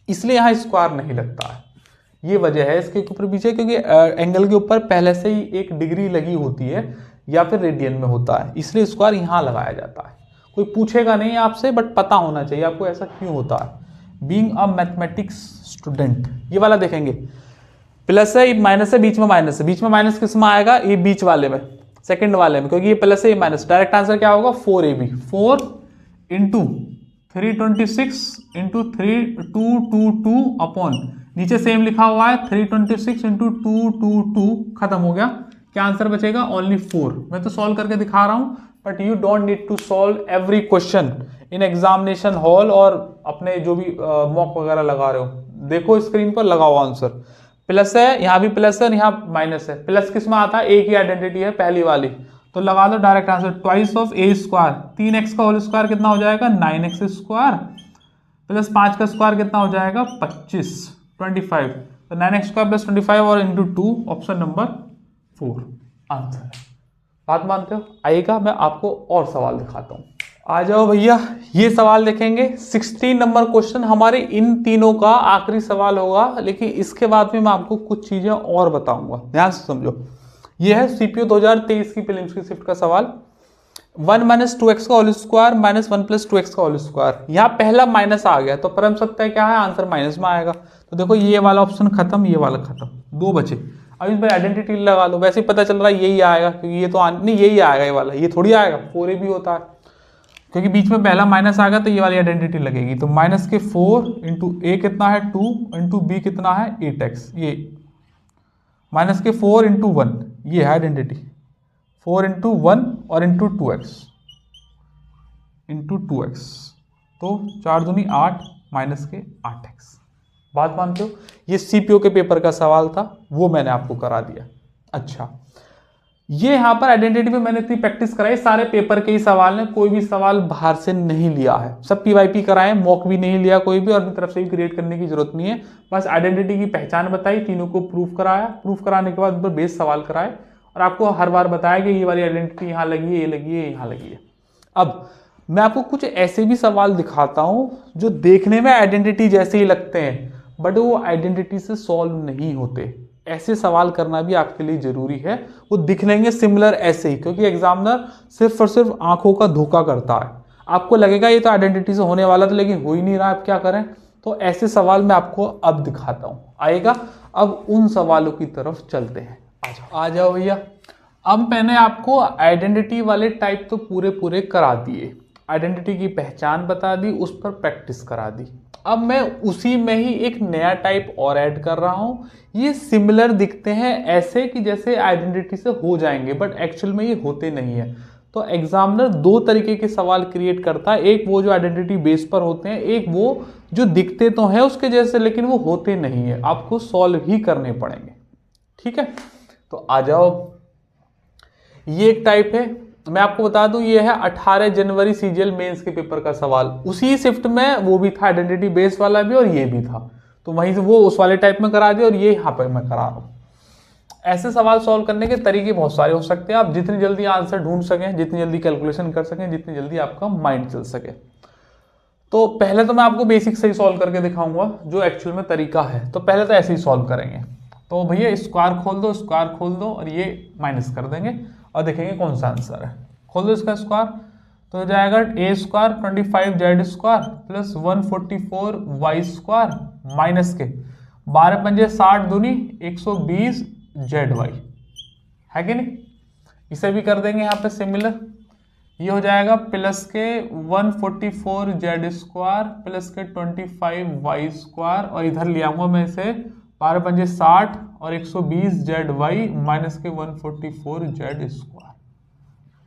इसलिए यहाँ स्क्वायर नहीं लगता है। ये वजह है इसके ऊपर पीछे, क्योंकि एंगल के ऊपर पहले से ही एक डिग्री लगी होती है या फिर रेडियन में होता है, इसलिए स्क्वायर यहाँ लगाया जाता है। कोई पूछेगा नहीं आपसे, बट पता होना चाहिए आपको ऐसा क्यों होता है। बीइंग अ मैथमेटिक्स स्टूडेंट, ये वाला देखेंगे, प्लस है माइनस है, बीच में माइनस है, बीच में माइनस किस में आएगा? ये बीच वाले में, सेकंड वाले में, क्योंकि ये प्लस है ये माइनस। डायरेक्ट आंसर क्या होगा 4ab, 4 इंटू 326 इंटू 3222 अपॉन नीचे सेम लिखा हुआ है 326 इंटू 222 खत्म हो गया। क्या आंसर बचेगा? ओनली 4। मैं तो सॉल्व करके दिखा रहा हूं, but you don't need to solve every question in examination hall और अपने जो भी मॉक वगैरह लगा रहे हो। देखो स्क्रीन पर लगाओ आंसर, प्लस है, यहाँ भी प्लस है, यहाँ माइनस है। प्लस किस में आता है? एक ही आइडेंटिटी है पहली वाली, तो लगा दो direct answer. Twice of A square, 3x का होल स्क्वायर कितना हो जाएगा? 9x स्क्वायर, प्लस 5 का स्क्वायर कितना हो जाएगा? 25, 25। तो 9x स्क्वायर प्लस 25 और इंटू 2, ऑप्शन नंबर 4 आंसर है। बात मानते हो? आइएगा मैं आपको और सवाल दिखाता हूँ। आ जाओ भैया, ये सवाल देखेंगे 16 नंबर क्वेश्चन हमारे इन तीनों का आखिरी सवाल होगा, लेकिन इसके बाद में मैं आपको कुछ चीजें और बताऊंगा, ध्यान से समझो। ये है सीपीयू 2023 की प्रीलिम्स की शिफ्ट का सवाल। 1 माइनस 2x का whole square minus 1 plus 2x का होल स्क्वायर। यहाँ पहला माइनस आ गया तो परम सत्य क्या है? आंसर माइनस में आएगा। तो देखो ये वाला ऑप्शन खत्म, ये वाला खत्म, 2 बचे। अब इस पर आइडेंटिटी लगा लो, वैसे ही पता चल रहा है यही आएगा, क्योंकि ये तो नहीं यही आएगा, ये वाला, ये थोड़ी आएगा, 4ab होता है, क्योंकि बीच में पहला माइनस आ गया तो ये वाली आइडेंटिटी लगेगी। तो माइनस के 4 इंटू ए कितना है 2 इंटू बी कितना है 8x, ये माइनस के 4 इंटू 1, ये है आइडेंटिटी, 4 इंटू 1 और इंटू 2x इंटू 2x, तो 4 दूनी 8 माइनस के 8x। बात मानते हो? ये सीपीओ के पेपर का सवाल था, वो मैंने आपको करा दिया। अच्छा, ये यहाँ पर आइडेंटिटी पे मैंने इतनी प्रैक्टिस कराई, सारे पेपर के ही सवाल हैं, कोई भी सवाल बाहर से नहीं लिया है, सब पीवाईपी कराए, मॉक भी नहीं लिया कोई भी, और अपनी तरफ से भी क्रिएट करने की जरूरत नहीं है। बस आइडेंटिटी की पहचान बताई, तीनों को प्रूफ कराया, प्रूफ कराने के बाद उन पर बेस सवाल कराए, और आपको हर बार बताया कि ये वाली आइडेंटिटी यहाँ लगी है, ये लगी है, यहाँ लगी है। अब मैं आपको कुछ ऐसे भी सवाल दिखाता हूँ जो देखने में आइडेंटिटी जैसे ही लगते हैं, बट वो आइडेंटिटी से सॉल्व नहीं होते। ऐसे सवाल करना भी आपके लिए जरूरी है। वो दिख लेंगे सिमिलर ऐसे ही, क्योंकि एग्जामिनर सिर्फ और सिर्फ आंखों का धोखा करता है। आपको लगेगा ये तो आइडेंटिटी से होने वाला था, लेकिन हो ही नहीं रहा, आप क्या करें? तो ऐसे सवाल मैं आपको अब दिखाता हूँ, आएगा। अब उन सवालों की तरफ चलते हैं, आ जाओ भैया। अब मैंने आपको आइडेंटिटी वाले टाइप तो पूरे करा दिए, आइडेंटिटी की पहचान बता दी, उस पर प्रैक्टिस करा दी। अब मैं उसी में ही एक नया टाइप और ऐड कर रहा हूं। ये सिमिलर दिखते हैं ऐसे कि जैसे आइडेंटिटी से हो जाएंगे, बट एक्चुअल में ये होते नहीं है। तो एग्जामिनर 2 तरीके के सवाल क्रिएट करता है, एक वो जो आइडेंटिटी बेस पर होते हैं, एक वो जो दिखते तो हैं उसके जैसे लेकिन वो होते नहीं है, आपको सॉल्व ही करने पड़ेंगे। ठीक है, तो आ जाओ। ये एक टाइप है, मैं आपको बता दूं, ये है 18 जनवरी सीजीएल मेंस के पेपर का सवाल। उसी शिफ्ट में वो भी था, आइडेंटिटी बेस वाला भी, और ये भी था, तो वहीं से वो उस वाले टाइप में करा दिया, और ये यहाँ पर मैं करा रहा हूँ। ऐसे सवाल सॉल्व करने के तरीके बहुत सारे हो सकते हैं। आप जितनी जल्दी आंसर ढूंढ सकें, जितनी जल्दी कैलकुलेशन कर सकें, जितनी जल्दी आपका माइंड चल सके। तो पहले तो मैं आपको बेसिक से ही सॉल्व करके दिखाऊंगा जो एक्चुअल में तरीका है। तो पहले तो ऐसे ही सॉल्व करेंगे। तो भैया स्क्वायर खोल दो, स्क्वायर खोल दो, और ये माइनस कर देंगे और देखेंगे कौन सा आंसर है। खोल दो इसका स्क्वायर, तो हो जाएगा A square 25z square plus 144 Y square minus के 12 पंजे 60 दूनी 120 जेड वाई, है कि नहीं? इसे भी कर देंगे यहाँ पे सिमिलर। ये हो जाएगा प्लस के 144 जेड स्क्वायर प्लस के 25 वाई स्क्वायर, और इधर ले आऊंगा मैं इसे 12 पंजे 60 और 120 जेड वाई माइनस के 144 जेड स्क्वायर।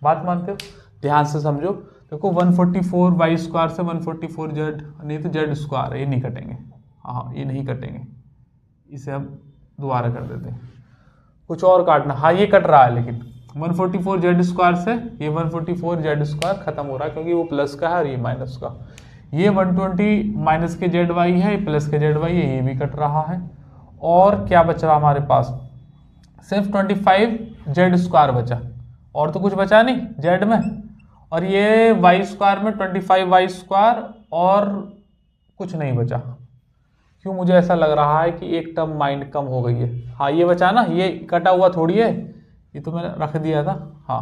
बात मानते हो? ध्यान से समझो। देखो 144 वाई स्क्वायर से 144 जेड, नहीं तो जेड स्क्वायर है, ये नहीं कटेंगे, हाँ ये नहीं कटेंगे, इसे हम दोबारा कर देते हैं, कुछ और काटना, हाँ ये कट रहा है, लेकिन 144 जेड स्क्वायर से ये 144 जेड स्क्वायर खत्म हो रहा है, क्योंकि वो प्लस का है और ये माइनस का। ये 120 माइनस के जेड वाई है, प्लस के जेड वाई है, ये भी कट रहा है। और क्या बच रहा हमारे पास? सिर्फ 25 जेड स्क्वायर बचा, और तो कुछ बचा नहीं जेड में। और ये वाई स्क्वायर में 25 वाई स्क्वायर, और कुछ नहीं बचा। क्यों? मुझे ऐसा लग रहा है कि एक टर्म माइंड कम हो गई है। हाँ ये बचा ना, ये कटा हुआ थोड़ी है, ये तो मैंने रख दिया था। हाँ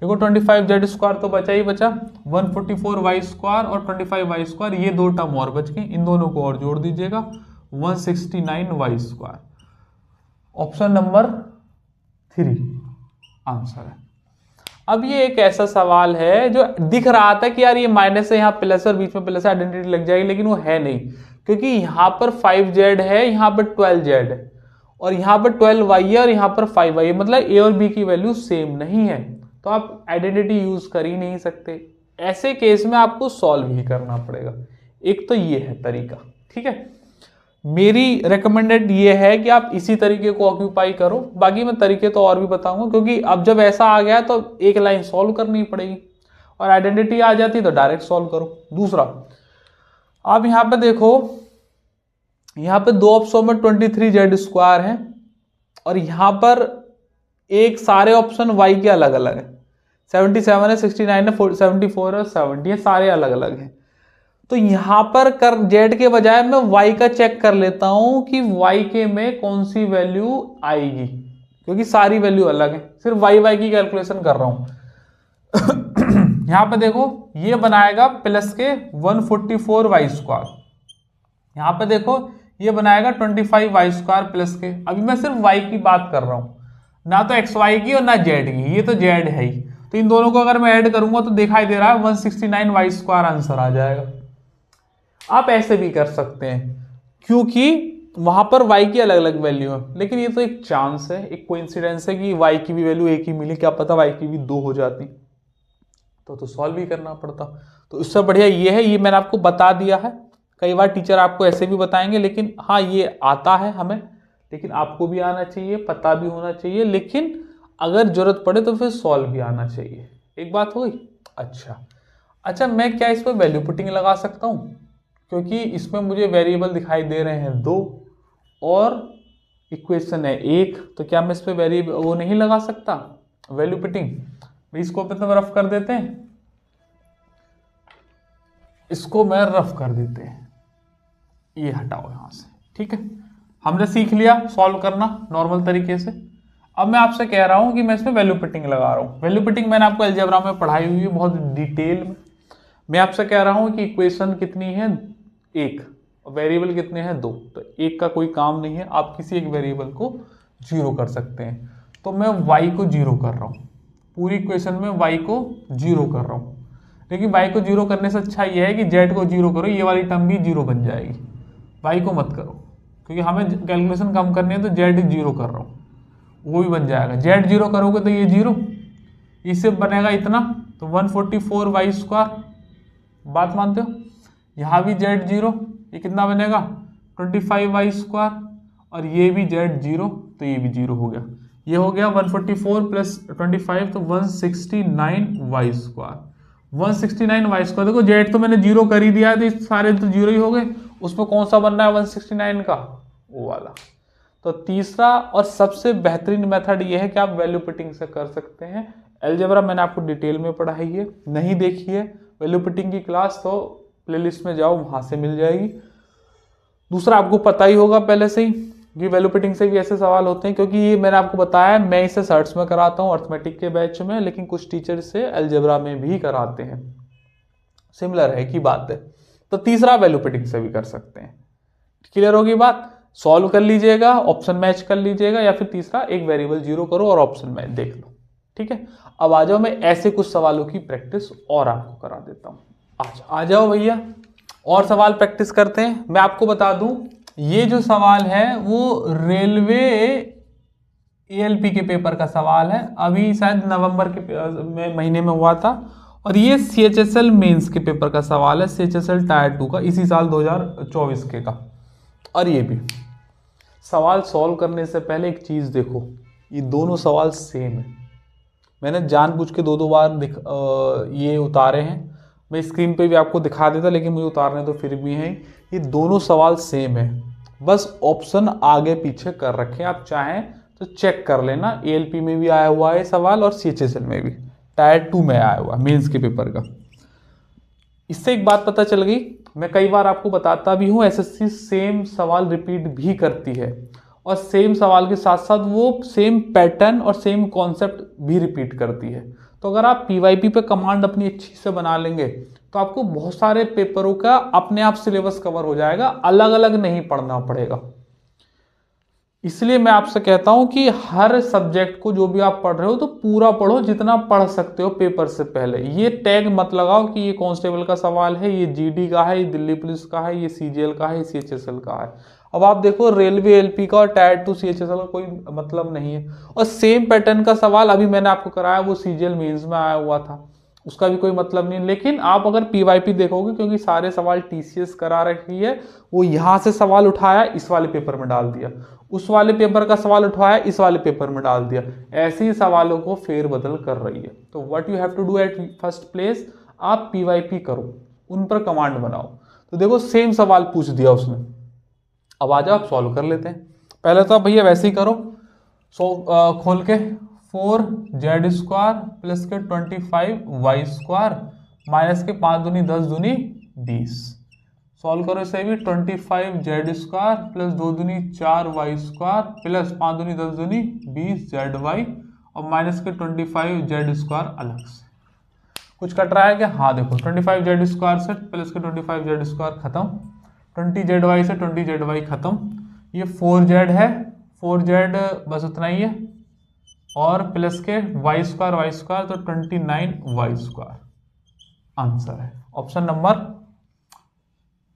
देखो 25 जेड स्क्वायर तो बचा ही बचा, 144 वाई स्क्वायर और 25 वाई स्क्वायर, ये 2 टर्म और बच गए, इन दोनों को और जोड़ दीजिएगा, 169 Y square. Option number 3 answer है। अब ये एक ऐसा सवाल है जो दिख रहा था कि यार ये माइनस है, यहाँ प्लस और बीच में प्लस आइडेंटिटी लग जाएगी, लेकिन वो है नहीं, क्योंकि यहाँ पर 5z है, यहाँ पर 12z है, और यहाँ पर 12y है और यहाँ पर 5y है, मतलब a और b की वैल्यू सेम नहीं है, तो आप आइडेंटिटी यूज कर ही नहीं सकते। ऐसे केस में आपको सॉल्व ही करना पड़ेगा। एक तो ये है तरीका, ठीक है। मेरी रिकमेंडेड ये है कि आप इसी तरीके को ऑक्यूपाई करो, बाकी मैं तरीके तो और भी बताऊंगा, क्योंकि अब जब ऐसा आ गया तो एक लाइन सॉल्व करनी पड़ेगी, और आइडेंटिटी आ जाती तो डायरेक्ट सॉल्व करो। दूसरा, आप यहाँ पे देखो, यहाँ पे दो ऑप्शन में 23z² है, और यहाँ पर एक सारे ऑप्शन y के अलग अलग है, 77 है, 69 है, 74 है, 70 है, सारे अलग अलग हैं। तो यहां पर कर z के बजाय मैं y का चेक कर लेता हूं कि y के में कौन सी वैल्यू आएगी, क्योंकि सारी वैल्यू अलग है, सिर्फ y की कैलकुलेशन कर रहा हूं। यहां पे देखो, ये बनाएगा प्लस के 144y², यहां पे देखो ये बनाएगा 25y² प्लस के। अभी मैं सिर्फ y की बात कर रहा हूं, ना तो xy की और ना z की, ये तो z है ही, तो इन दोनों को अगर मैं ऐड करूंगा तो दिखाई दे रहा है 169y² आंसर आ जाएगा। आप ऐसे भी कर सकते हैं, क्योंकि वहां पर y की अलग अलग वैल्यू है, लेकिन ये तो एक चांस है, एक कोइंसिडेंस है कि y की भी वैल्यू एक ही मिली, क्या पता y की भी 2 हो जाती, तो सॉल्व भी करना पड़ता। तो इससे बढ़िया ये है, ये मैंने आपको बता दिया है। कई बार टीचर आपको ऐसे भी बताएंगे, लेकिन हाँ ये आता है हमें, लेकिन आपको भी आना चाहिए, पता भी होना चाहिए, लेकिन अगर जरूरत पड़े तो फिर सॉल्व भी आना चाहिए। एक बात हो गई। अच्छा, मैं क्या इस पर वैल्यू पुटिंग लगा सकता हूँ, क्योंकि इसमें मुझे वेरिएबल दिखाई दे रहे हैं 2 और इक्वेशन है 1, तो क्या मैं इस पर वेरिएबल वो नहीं लगा सकता वैल्यू पुटिंग? इसको मतलब रफ कर देते हैं, इसको मैं रफ कर देते हैं, ये हटाओ यहां से, ठीक है। हमने सीख लिया सॉल्व करना नॉर्मल तरीके से। अब मैं आपसे कह रहा हूं कि मैं इसमें वैल्यू पुटिंग लगा रहा हूं। वैल्यू पुटिंग मैंने आपको अलजेब्रा में पढ़ाई हुई है बहुत डिटेल में। मैं आपसे कह रहा हूं कि इक्वेशन कितनी है 1, वेरिएबल कितने हैं 2, तो 1 का कोई काम नहीं है, आप किसी एक वेरिएबल को 0 कर सकते हैं। तो मैं y को 0 कर रहा हूं, पूरी इक्वेशन में y को 0 कर रहा हूं, लेकिन y को 0 करने से अच्छा यह है कि z को 0 करो, ये वाली टर्म भी 0 बन जाएगी, y को मत करो, क्योंकि हमें कैलकुलेशन कम करनी है, तो z 0 कर रहा हूं, वो भी बन जाएगा। z 0 करोगे तो ये 0, इससे बनेगा इतना, तो 144y², बात मानते हो? यहाँ भी z 0, ये कितना बनेगा 25y², और ये भी z 0, तो ये भी 0 हो गया। ये हो गया 144 प्लस 25, तो 169y²। 169y², देखो z तो मैंने 0 कर ही दिया है, तो सारे तो 0 ही हो गए, उसमें कौन सा बनना है 169 का, वो वाला। तो तीसरा और सबसे बेहतरीन मेथड ये है कि आप वैल्यू पुटिंग से कर सकते हैं। अलजेब्रा मैंने आपको डिटेल में पढ़ाई है, नहीं देखी है वैल्यू पुटिंग की क्लास तो प्लेलिस्ट में जाओ, वहां से मिल जाएगी। दूसरा, आपको पता ही होगा पहले से ही कि वैल्यू पुटिंग से भी ऐसे सवाल होते हैं, क्योंकि ये मैंने आपको बताया मैं इसे सर्ट्स में कराता हूँ अर्थमेटिक के बैच में, लेकिन कुछ टीचर इसे अलजेब्रा में भी कराते हैं, सिमिलर है की बात है। तो तीसरा वैल्यू पुटिंग से भी कर सकते हैं। क्लियर होगी बात? सॉल्व कर लीजिएगा, ऑप्शन मैच कर लीजिएगा, या फिर तीसरा एक वेरिएबल 0 करो और ऑप्शन मैच देख लो, ठीक है। अब आ जाओ, मैं ऐसे कुछ सवालों की प्रैक्टिस और आपको करा देता हूँ। आ जाओ भैया, और सवाल प्रैक्टिस करते हैं। मैं आपको बता दूं, ये जो सवाल है वो रेलवे ALP के पेपर का सवाल है, अभी शायद नवंबर के महीने में हुआ था, और ये CHSL मेंस के पेपर का सवाल है, CHSL टायर 2 का, इसी साल 2024 के का। और ये भी सवाल सॉल्व करने से पहले एक चीज देखो, ये दोनों सवाल सेम है। मैंने जानबूझ के 2-2 बार ये उतारे हैं, मैं स्क्रीन पे भी आपको दिखा देता, लेकिन मुझे उतारने तो फिर भी हैं। ये दोनों सवाल सेम है, बस ऑप्शन आगे पीछे कर रखे हैं, आप चाहें तो चेक कर लेना। ALP में भी आया हुआ है सवाल, और CHSL में भी, टायर 2 में आया हुआ मेंस के पेपर का। इससे एक बात पता चल गई, मैं कई बार आपको बताता भी हूँ, SSC सेम सवाल रिपीट भी करती है, और सेम सवाल के साथ साथ वो सेम पैटर्न और सेम कॉन्सेप्ट भी रिपीट करती है। तो अगर आप PYP पे कमांड अपनी अच्छी से बना लेंगे तो आपको बहुत सारे पेपरों का अपने आप सिलेबस कवर हो जाएगा, अलग अलग नहीं पढ़ना पड़ेगा। इसलिए मैं आपसे कहता हूं कि हर सब्जेक्ट को जो भी आप पढ़ रहे हो तो पूरा पढ़ो, जितना पढ़ सकते हो पेपर से पहले। ये टैग मत लगाओ कि ये कांस्टेबल का सवाल है, ये जीडी का है, ये दिल्ली पुलिस का है, ये सीजीएल का है, ये सीएचएसएल का है। अब आप देखो रेलवे एलपी का और टायर 2 सीएचएसएल का कोई मतलब नहीं है। और सेम पैटर्न का सवाल अभी मैंने आपको कराया, वो सीजीएल मेंस में आया हुआ था, उसका भी कोई मतलब नहीं। लेकिन आप अगर पीवाईपी देखोगे, क्योंकि सारे सवाल टीसीएस करा रखी है, वो यहां से सवाल उठाया इस वाले पेपर में डाल दिया, उस वाले पेपर का सवाल उठाया इस वाले पेपर में डाल दिया, ऐसे ही सवालों को फेरबदल कर रही है। तो what you have to do at first place, आप पीवाईपी करो, उन पर कमांड बनाओ। तो देखो सेम सवाल पूछ दिया उसने, अब आ जाओ आप सॉल्व कर लेते हैं। पहले तो आप भैया वैसे ही करो, खोल के 4z² प्लस के 25y² माइनस के 5 दूनी 10 दूनी 20। सॉल्व करो इसे भी, 25z² प्लस 2 दूनी 4y² प्लस 5 दूनी 10 दूनी 20zy और माइनस के 25z² अलग से। कुछ कट रहा है क्या? हाँ देखो 25z² से प्लस के 25z² खत्म, 20zy से 20zy खत्म, ये 4z है, 4z बस उतना ही है, और प्लस के y² तो 29y²। आंसर है ऑप्शन नंबर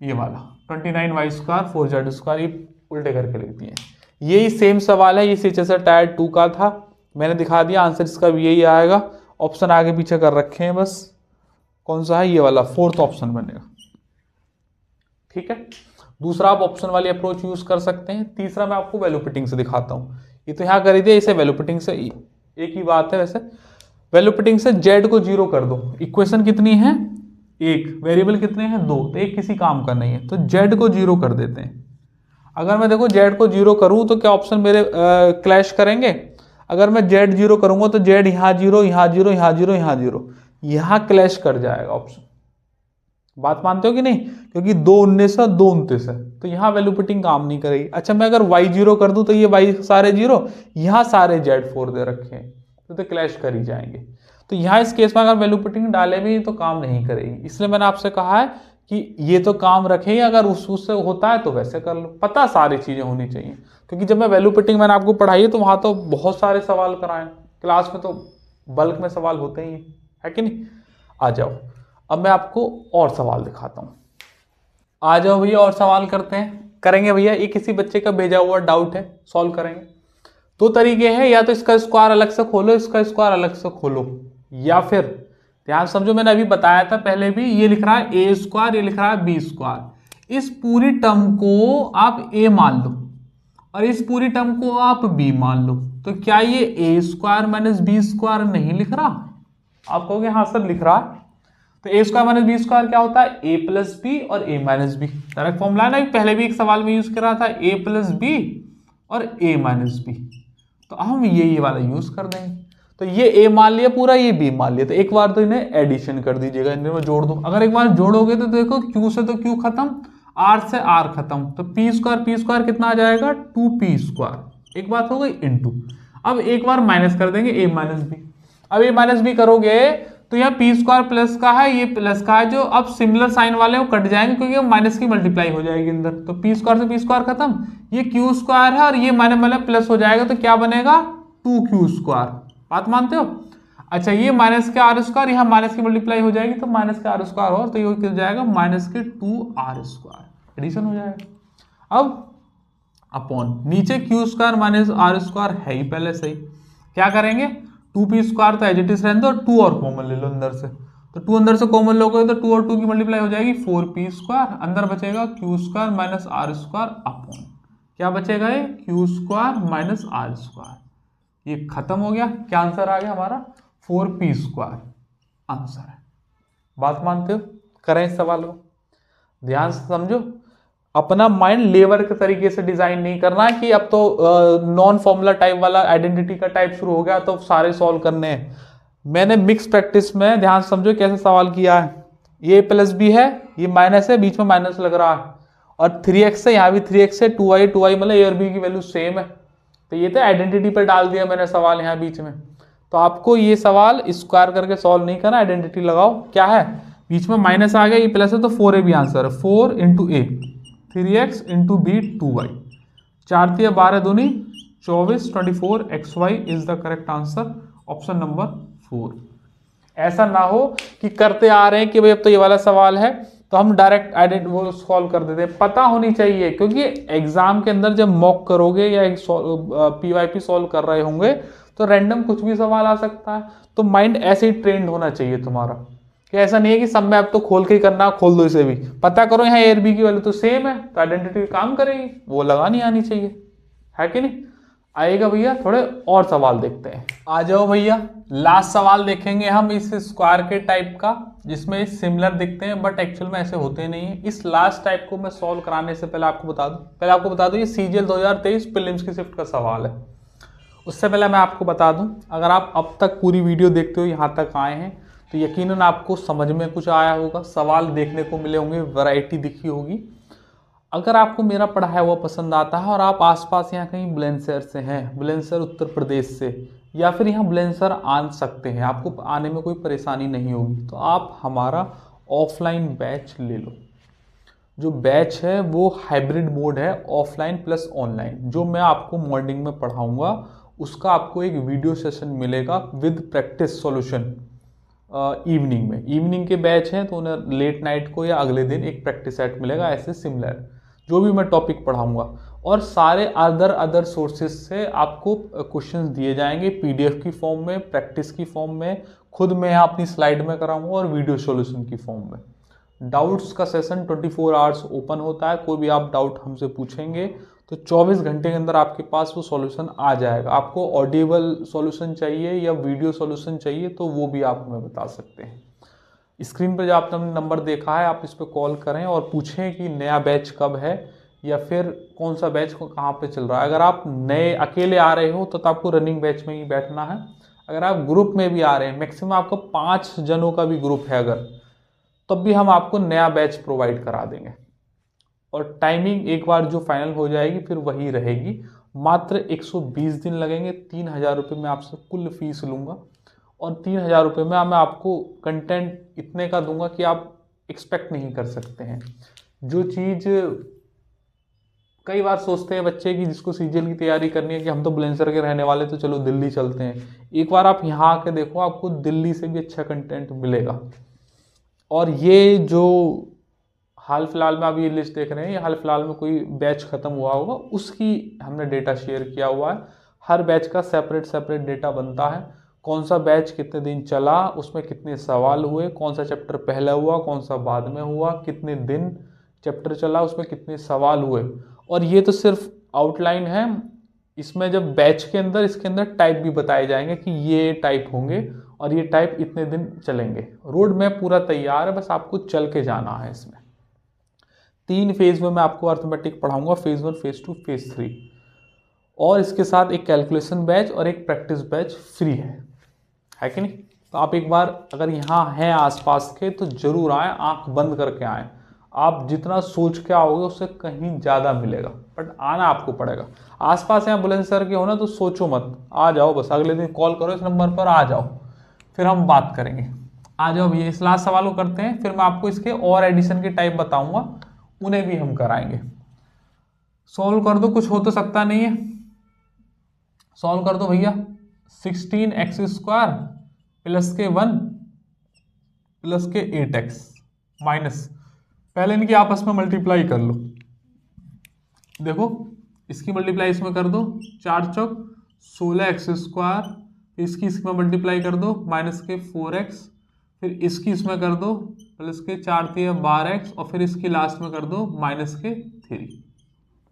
ये वाला 29y², 4z², ये उल्टे करके लिखती है। यही सेम सवाल है, ये सीएचएसएल टायर 2 का था, मैंने दिखा दिया, आंसर इसका भी यही आएगा। ऑप्शन आगे पीछे कर रखे हैं बस, कौन सा है? ये वाला 4th ऑप्शन बनेगा। ठीक है, दूसरा आप ऑप्शन वाली अप्रोच यूज कर सकते हैं। तीसरा मैं आपको वैल्यू फिटिंग से दिखाता हूं। ये तो यहाँ कर दिया, इसे वैल्यू फिटिंग से एक ही बात है। वैसे वैल्यू फिटिंग से जेड को 0 कर दो। इक्वेशन कितनी है? एक, वेरिएबल कितने हैं? 2, तो एक किसी काम का नहीं है, तो जेड को 0 कर देते हैं। अगर मैं देखो जेड को 0 करूं तो क्या ऑप्शन मेरे क्लैश करेंगे? अगर मैं जेड 0 करूंगा तो जेड यहाँ 0, यहाँ 0, यहाँ 0, यहाँ 0, यहाँ क्लैश कर जाएगा ऑप्शन। बात मानते हो कि नहीं? क्योंकि 2 19 है, 2 29 है, तो यहाँ वैल्यू फिटिंग काम नहीं करेगी। अच्छा मैं अगर y 0 कर दूं तो ये y सारे 0, यहाँ सारे z4 दे रखे हैं, तो क्लैश कर ही जाएंगे। तो यहाँ इस केस में अगर वैल्यू फिटिंग डाले भी तो काम नहीं करेगी। इसलिए मैंने आपसे कहा है कि ये तो काम रखेगी, अगर उससे होता है तो वैसे कर लो। पता सारी चीजें होनी चाहिए, क्योंकि जब मैं वैल्यू फिटिंग मैंने आपको पढ़ाई है तो वहां तो बहुत सारे सवाल कराए, क्लास में तो बल्क में सवाल होते ही है कि नहीं। आ जाओ अब मैं आपको और सवाल दिखाता हूं। आ जाओ भैया और सवाल करते हैं, करेंगे भैया। ये किसी बच्चे का भेजा हुआ डाउट है, सॉल्व करेंगे। 2 तरीके हैं, या तो इसका स्क्वायर अलग से खोलो, इसका स्क्वायर अलग से खोलो, या फिर ध्यान समझो, मैंने अभी बताया था पहले भी, ये लिख रहा है a², ये लिख रहा है b²। इस पूरी टर्म को आप a मान लो और इस पूरी टर्म को आप b मान लो, तो क्या ये a² माइनस b² नहीं लिख रहा? आप कहोगे हाँ सर लिख रहा है। तो a² माइनस b² क्या होता है? a प्लस बी और a minus B. Direct formula है ना, पहले भी एक सवाल में यूज कर रहा था, a प्लस बी और a माइनस बी। तो हम ये वाला यूज कर देंगे। तो ये a मान लिया पूरा, ये b मान लिया, तो एक बार तो इन्हें एडिशन कर दीजिएगा, इन्हें जोड़ दो। अगर एक बार जोड़ोगे तो देखो q से तो q खत्म, r से r खत्म, तो p² कितना आ जाएगा? 2p²। एक बात हो गई इनटू। अब एक बार माइनस कर देंगे a माइनस बी। अब a माइनस बी करोगे तो यहाँ p² प्लस का है, ये प्लस का है, जो अब सिमिलर साइन वाले वो कट जाएंगे क्योंकि माइनस की मल्टीप्लाई हो जाएगी अंदर। तो p² से p² खत्म, ये q² है और ये माइनस प्लस हो जाएगा, तो क्या बनेगा? 2q²। बात मानते हो? अच्छा ये माइनस के r², यहाँ माइनस की मल्टीप्लाई हो जाएगी तो माइनस के r² और, तो ये हो जाएगा माइनस के 2r²। एडिशन हो जाएगा। अब अपॉन नीचे q² माइनस r² है ही पहले सही, क्या करेंगे? 2p² तो एज इट इज रहने दो, 2 और कॉमन ले लो अंदर से, तो 2 अंदर से कॉमन लोगे तो 2 और 2 की मल्टीप्लाई हो जाएगी 4p²। अंदर बचेगा q² माइनस r² अपॉन क्या बचेगा? ये q² माइनस r²। ये खत्म हो गया, क्या आंसर आ गया हमारा? 4p² आंसर है। बात मानते हो? करें इस सवाल को, ध्यान से समझो। अपना माइंड लेवर के तरीके से डिजाइन नहीं करना है कि अब तो नॉन फॉर्मूला टाइप वाला आइडेंटिटी का टाइप शुरू हो गया तो सारे सॉल्व करने हैं। मैंने मिक्स प्रैक्टिस में ध्यान समझो कैसे सवाल किया है। ये प्लस बी है, ये माइनस है, बीच में माइनस लग रहा है, और 3x है, यहाँ भी 3x है, 2y मतलब ए और बी की वैल्यू सेम है, तो ये तो आइडेंटिटी पर डाल दिया मैंने सवाल यहाँ बीच में। तो आपको ये सवाल स्क्वायर करके सॉल्व नहीं करना, आइडेंटिटी लगाओ। क्या है? बीच में माइनस आ गया, ये प्लस है तो 4a भी आंसर है। 4 × a 3x × b 2y, 4 तिया 12 दूनी 24, 24 XY is the correct answer, option number 4। ऐसा ना हो कि करते आ रहे हैं कि भाई अब तो ये वाला सवाल है तो हम डायरेक्ट वो सॉल्व कर देते हैं। पता होनी चाहिए, क्योंकि एग्जाम के अंदर जब मॉक करोगे या PYP सॉल्व कर रहे होंगे तो रैंडम कुछ भी सवाल आ सकता है। तो माइंड ऐसे ही ट्रेंड होना चाहिए तुम्हारा, कि ऐसा नहीं है कि सब में अब तो खोल के ही करना, खोल दो इसे भी, पता करो यहाँ A और B की वैल्यू तो सेम है तो आइडेंटिटी काम करेगी, वो लगानी आनी चाहिए, है कि नहीं। आएगा भैया, थोड़े और सवाल देखते हैं। आ जाओ भैया, लास्ट सवाल देखेंगे हम इस स्क्वायर के टाइप का, जिसमें सिमिलर दिखते हैं बट एक्चुअल में ऐसे होते नहीं है। इस लास्ट टाइप को मैं सॉल्व कराने से पहले आपको बता दूं ये CGL 2023 प्रीलिम्स की शिफ्ट का सवाल है। उससे पहले मैं आपको बता दूं, अगर आप अब तक पूरी वीडियो देखते हो, यहाँ तक आए हैं, तो यकीनन आपको समझ में कुछ आया होगा, सवाल देखने को मिले होंगे, वैरायटी दिखी होगी। अगर आपको मेरा पढ़ाया हुआ पसंद आता है और आप आसपास यहाँ कहीं बुलंदशहर से हैं, बुलंदशहर उत्तर प्रदेश से, या फिर यहाँ बुलंदशहर आ सकते हैं, आपको आने में कोई परेशानी नहीं होगी, तो आप हमारा ऑफलाइन बैच ले लो। जो बैच है वो हाइब्रिड मोड है, ऑफलाइन प्लस ऑनलाइन। जो मैं आपको मॉर्निंग में पढ़ाऊँगा उसका आपको एक वीडियो सेशन मिलेगा विद प्रैक्टिस सॉल्यूशन इवनिंग में। इवनिंग के बैच हैं तो उन्हें लेट नाइट को या अगले दिन एक प्रैक्टिस सेट मिलेगा, ऐसे सिमिलर जो भी मैं टॉपिक पढ़ाऊंगा। और सारे अदर सोर्सेज से आपको क्वेश्चंस दिए जाएंगे PDF की फॉर्म में, प्रैक्टिस की फॉर्म में, खुद मैं यहाँ अपनी स्लाइड में कराऊंगा, और वीडियो सॉल्यूशन की फॉर्म में। डाउट्स का सेशन 24 आवर्स ओपन होता है, कोई भी आप डाउट हमसे पूछेंगे तो 24 घंटे के अंदर आपके पास वो सॉल्यूशन आ जाएगा। आपको ऑडिबल सॉल्यूशन चाहिए या वीडियो सॉल्यूशन चाहिए तो वो भी आप हमें बता सकते हैं। स्क्रीन पर जो आपने नंबर देखा है आप इस पर कॉल करें और पूछें कि नया बैच कब है या फिर कौन सा बैच को कहाँ पे चल रहा है। अगर आप नए अकेले आ रहे हो तो आपको रनिंग बैच में ही बैठना है। अगर आप ग्रुप में भी आ रहे हैं, मैक्सिमम आपको 5 जनों का भी ग्रुप है अगर, तब भी हम आपको नया बैच प्रोवाइड करा देंगे। और टाइमिंग एक बार जो फाइनल हो जाएगी फिर वही रहेगी। मात्र 120 दिन लगेंगे। 3000 रुपये में आपसे कुल फीस लूँगा, और 3000 रुपये में मैं आपको कंटेंट इतने का दूंगा कि आप एक्सपेक्ट नहीं कर सकते हैं। जो चीज़ कई बार सोचते हैं बच्चे कि जिसको CGL की तैयारी करनी है कि हम तो बुलंदशहर के रहने वाले तो चलो दिल्ली चलते हैं, एक बार आप यहाँ आके देखो, आपको दिल्ली से भी अच्छा कंटेंट मिलेगा। और ये जो हाल फिलहाल में आप ये लिस्ट देख रहे हैं, ये हाल फिलहाल में कोई बैच खत्म हुआ होगा उसकी हमने डेटा शेयर किया हुआ है। हर बैच का सेपरेट डेटा बनता है, कौन सा बैच कितने दिन चला, उसमें कितने सवाल हुए, कौन सा चैप्टर पहला हुआ, कौन सा बाद में हुआ, कितने दिन चैप्टर चला, उसमें कितने सवाल हुए। और ये तो सिर्फ आउटलाइन है। इसमें जब बैच के अंदर इसके अंदर टाइप भी बताए जाएंगे कि ये टाइप होंगे और ये टाइप इतने दिन चलेंगे। रोड मैप पूरा तैयार है, बस आपको चल के जाना है। इसमें 3 फेज में मैं आपको अर्थमेटिक पढ़ाऊंगा, फेज 1, फेज 2, फेज 3। और इसके साथ एक कैलकुलेशन बैच और एक प्रैक्टिस बैच फ्री है कि नहीं। तो आप एक बार अगर यहाँ हैं आसपास के तो जरूर आएँ, आंख बंद करके आएँ। आप जितना सोच के आओगे उससे कहीं ज़्यादा मिलेगा, बट आना आपको पड़ेगा। आसपास यहाँ बुलंदशहर के हो ना तो सोचो मत, आ जाओ, बस अगले दिन कॉल करो इस नंबर पर, आ जाओ, फिर हम बात करेंगे। आ जाओ भैया, इस लास्ट सवाल को करते हैं, फिर मैं आपको इसके और एडिशन के टाइप बताऊंगा, उन्हें भी हम कराएंगे। सॉल्व कर दो, कुछ हो तो सकता नहीं है। सॉल्व कर दो भैया। 16x² प्लस के 1 प्लस के 8x माइनस, पहले इनकी आपस में मल्टीप्लाई कर लो। देखो इसकी मल्टीप्लाई इसमें कर दो, 4 चौक 16x², इसकी इसमें मल्टीप्लाई कर दो माइनस के 4x, फिर इसकी इसमें कर दो प्लस के 4 3 12x, और फिर इसकी लास्ट में कर दो माइनस के 3।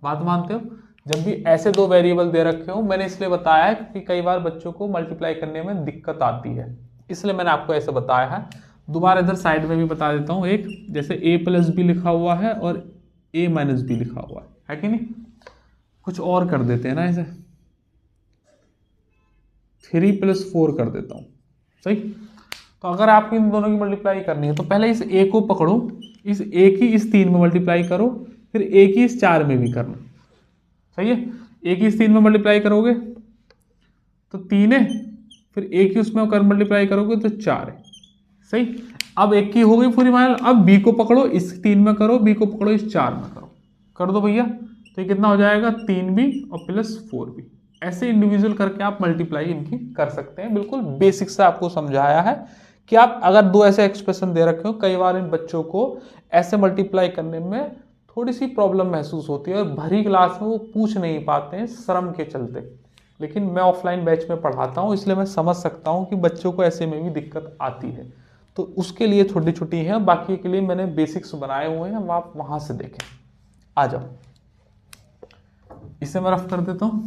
बात मानते हो? जब भी ऐसे 2 वेरिएबल दे रखे हो, मैंने इसलिए बताया है कि कई बार बच्चों को मल्टीप्लाई करने में दिक्कत आती है, इसलिए मैंने आपको ऐसे बताया है। दोबारा इधर साइड में भी बता देता हूँ, एक जैसे a+b लिखा हुआ है और a-b लिखा हुआ है कि नहीं। कुछ और कर देते हैं ना, इसे 3 + 4 कर देता हूँ, सही। तो अगर आपको इन दोनों की मल्टीप्लाई करनी है तो पहले इस a को पकड़ो, इस a की इस 3 में मल्टीप्लाई करो, फिर a की इस 4 में भी करना, सही है। a की इस 3 में मल्टीप्लाई करोगे तो 3 है, फिर a की उसमें कर मल्टीप्लाई करोगे तो 4 है, सही। अब 1 की हो गई पूरी माइनस। अब b को पकड़ो, इस 3 में करो, b को पकड़ो, इस 4 में करो, कर दो भैया। तो ये कितना हो जाएगा 3b और प्लस 4b। ऐसे इंडिविजुअल करके आप मल्टीप्लाई इनकी कर सकते हैं। बिल्कुल बेसिक से आपको समझाया है कि आप अगर दो ऐसे एक्सप्रेशन दे रखे हो, कई बार इन बच्चों को ऐसे मल्टीप्लाई करने में थोड़ी सी प्रॉब्लम महसूस होती है और भरी क्लास में वो पूछ नहीं पाते हैं शर्म के चलते। लेकिन मैं ऑफलाइन बैच में पढ़ाता हूँ, इसलिए मैं समझ सकता हूँ कि बच्चों को ऐसे में भी दिक्कत आती है। तो उसके लिए छोटी छोटी है, बाकी के लिए मैंने बेसिक्स बनाए हुए हैं, आप वहां से देखें। आ जाओ, इसे मैं रफ कर देता हूं।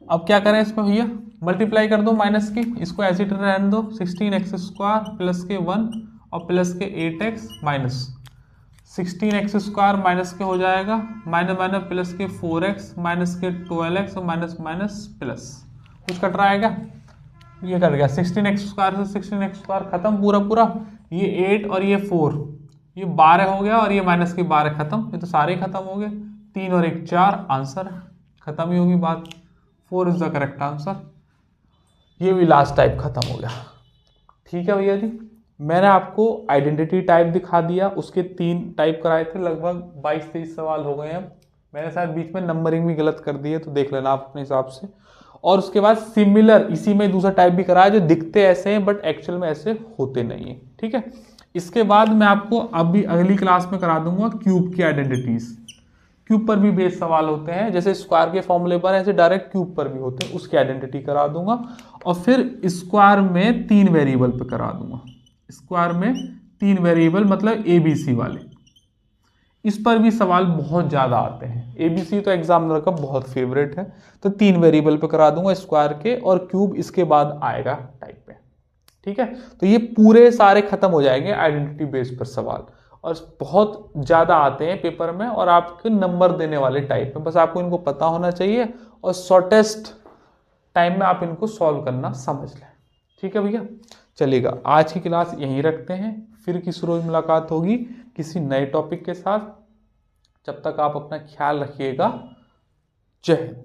अब क्या करें इसमें भैया, मल्टीप्लाई कर दो माइनस की, इसको ऐसे रहने दो, 16x² प्लस के 1 और प्लस के 8x माइनस 16x² माइनस के हो जाएगा माइनस माइनस प्लस के 4x माइनस के 12x और माइनस माइनस प्लस, कुछ कट रहा है क्या? ये कट गया, 16x² से 16x² खत्म पूरा पूरा, ये 8 और ये 4, ये 12 हो गया और ये माइनस के 12 खत्म, ये तो सारे खत्म हो गए। 3 और 1 4, आंसर खत्म ही होगी बात। 4 इज द करेक्ट आंसर। ये भी लास्ट टाइप खत्म हो गया। ठीक है भैया जी, मैंने आपको आइडेंटिटी टाइप दिखा दिया, उसके 3 टाइप कराए थे, लगभग 22-23 सवाल हो गए हैं। मैंने शायद बीच में नंबरिंग भी गलत कर दी है, तो देख लेना आप अपने हिसाब से। और उसके बाद सिमिलर, इसी में दूसरा टाइप भी कराया जो दिखते ऐसे हैं बट एक्चुअल में ऐसे होते नहीं है। ठीक है, इसके बाद मैं आपको अभी अगली क्लास में करा दूंगा क्यूब की आइडेंटिटीज। क्यूब पर भी बेस सवाल होते हैं, जैसे स्क्वायर के फॉर्मूले पर, ऐसे डायरेक्ट क्यूब पर भी होते हैं, उसकी आइडेंटिटी करा दूंगा। और फिर स्क्वायर में 3 वेरिएबल पे करा दूंगा। स्क्वायर में 3 वेरिएबल मतलब ABC वाले, इस पर भी सवाल बहुत ज्यादा आते हैं। ABC तो एग्जामिनर का बहुत फेवरेट है, तो 3 वेरिएबल पे करा दूंगा स्क्वायर के, और क्यूब इसके बाद आएगा टाइप पे। ठीक है, तो ये पूरे सारे खत्म हो जाएंगे आइडेंटिटी बेस पर सवाल, और बहुत ज्यादा आते हैं पेपर में और आपके नंबर देने वाले टाइप में। बस आपको इनको पता होना चाहिए और शॉर्टेस्ट टाइम में आप इनको सॉल्व करना समझ लें। ठीक है भैया, चलेगा, आज की क्लास यहीं रखते हैं, फिर किसी रोज मुलाकात होगी किसी नए टॉपिक के साथ। जब तक आप अपना ख्याल रखिएगा। जय हिंद।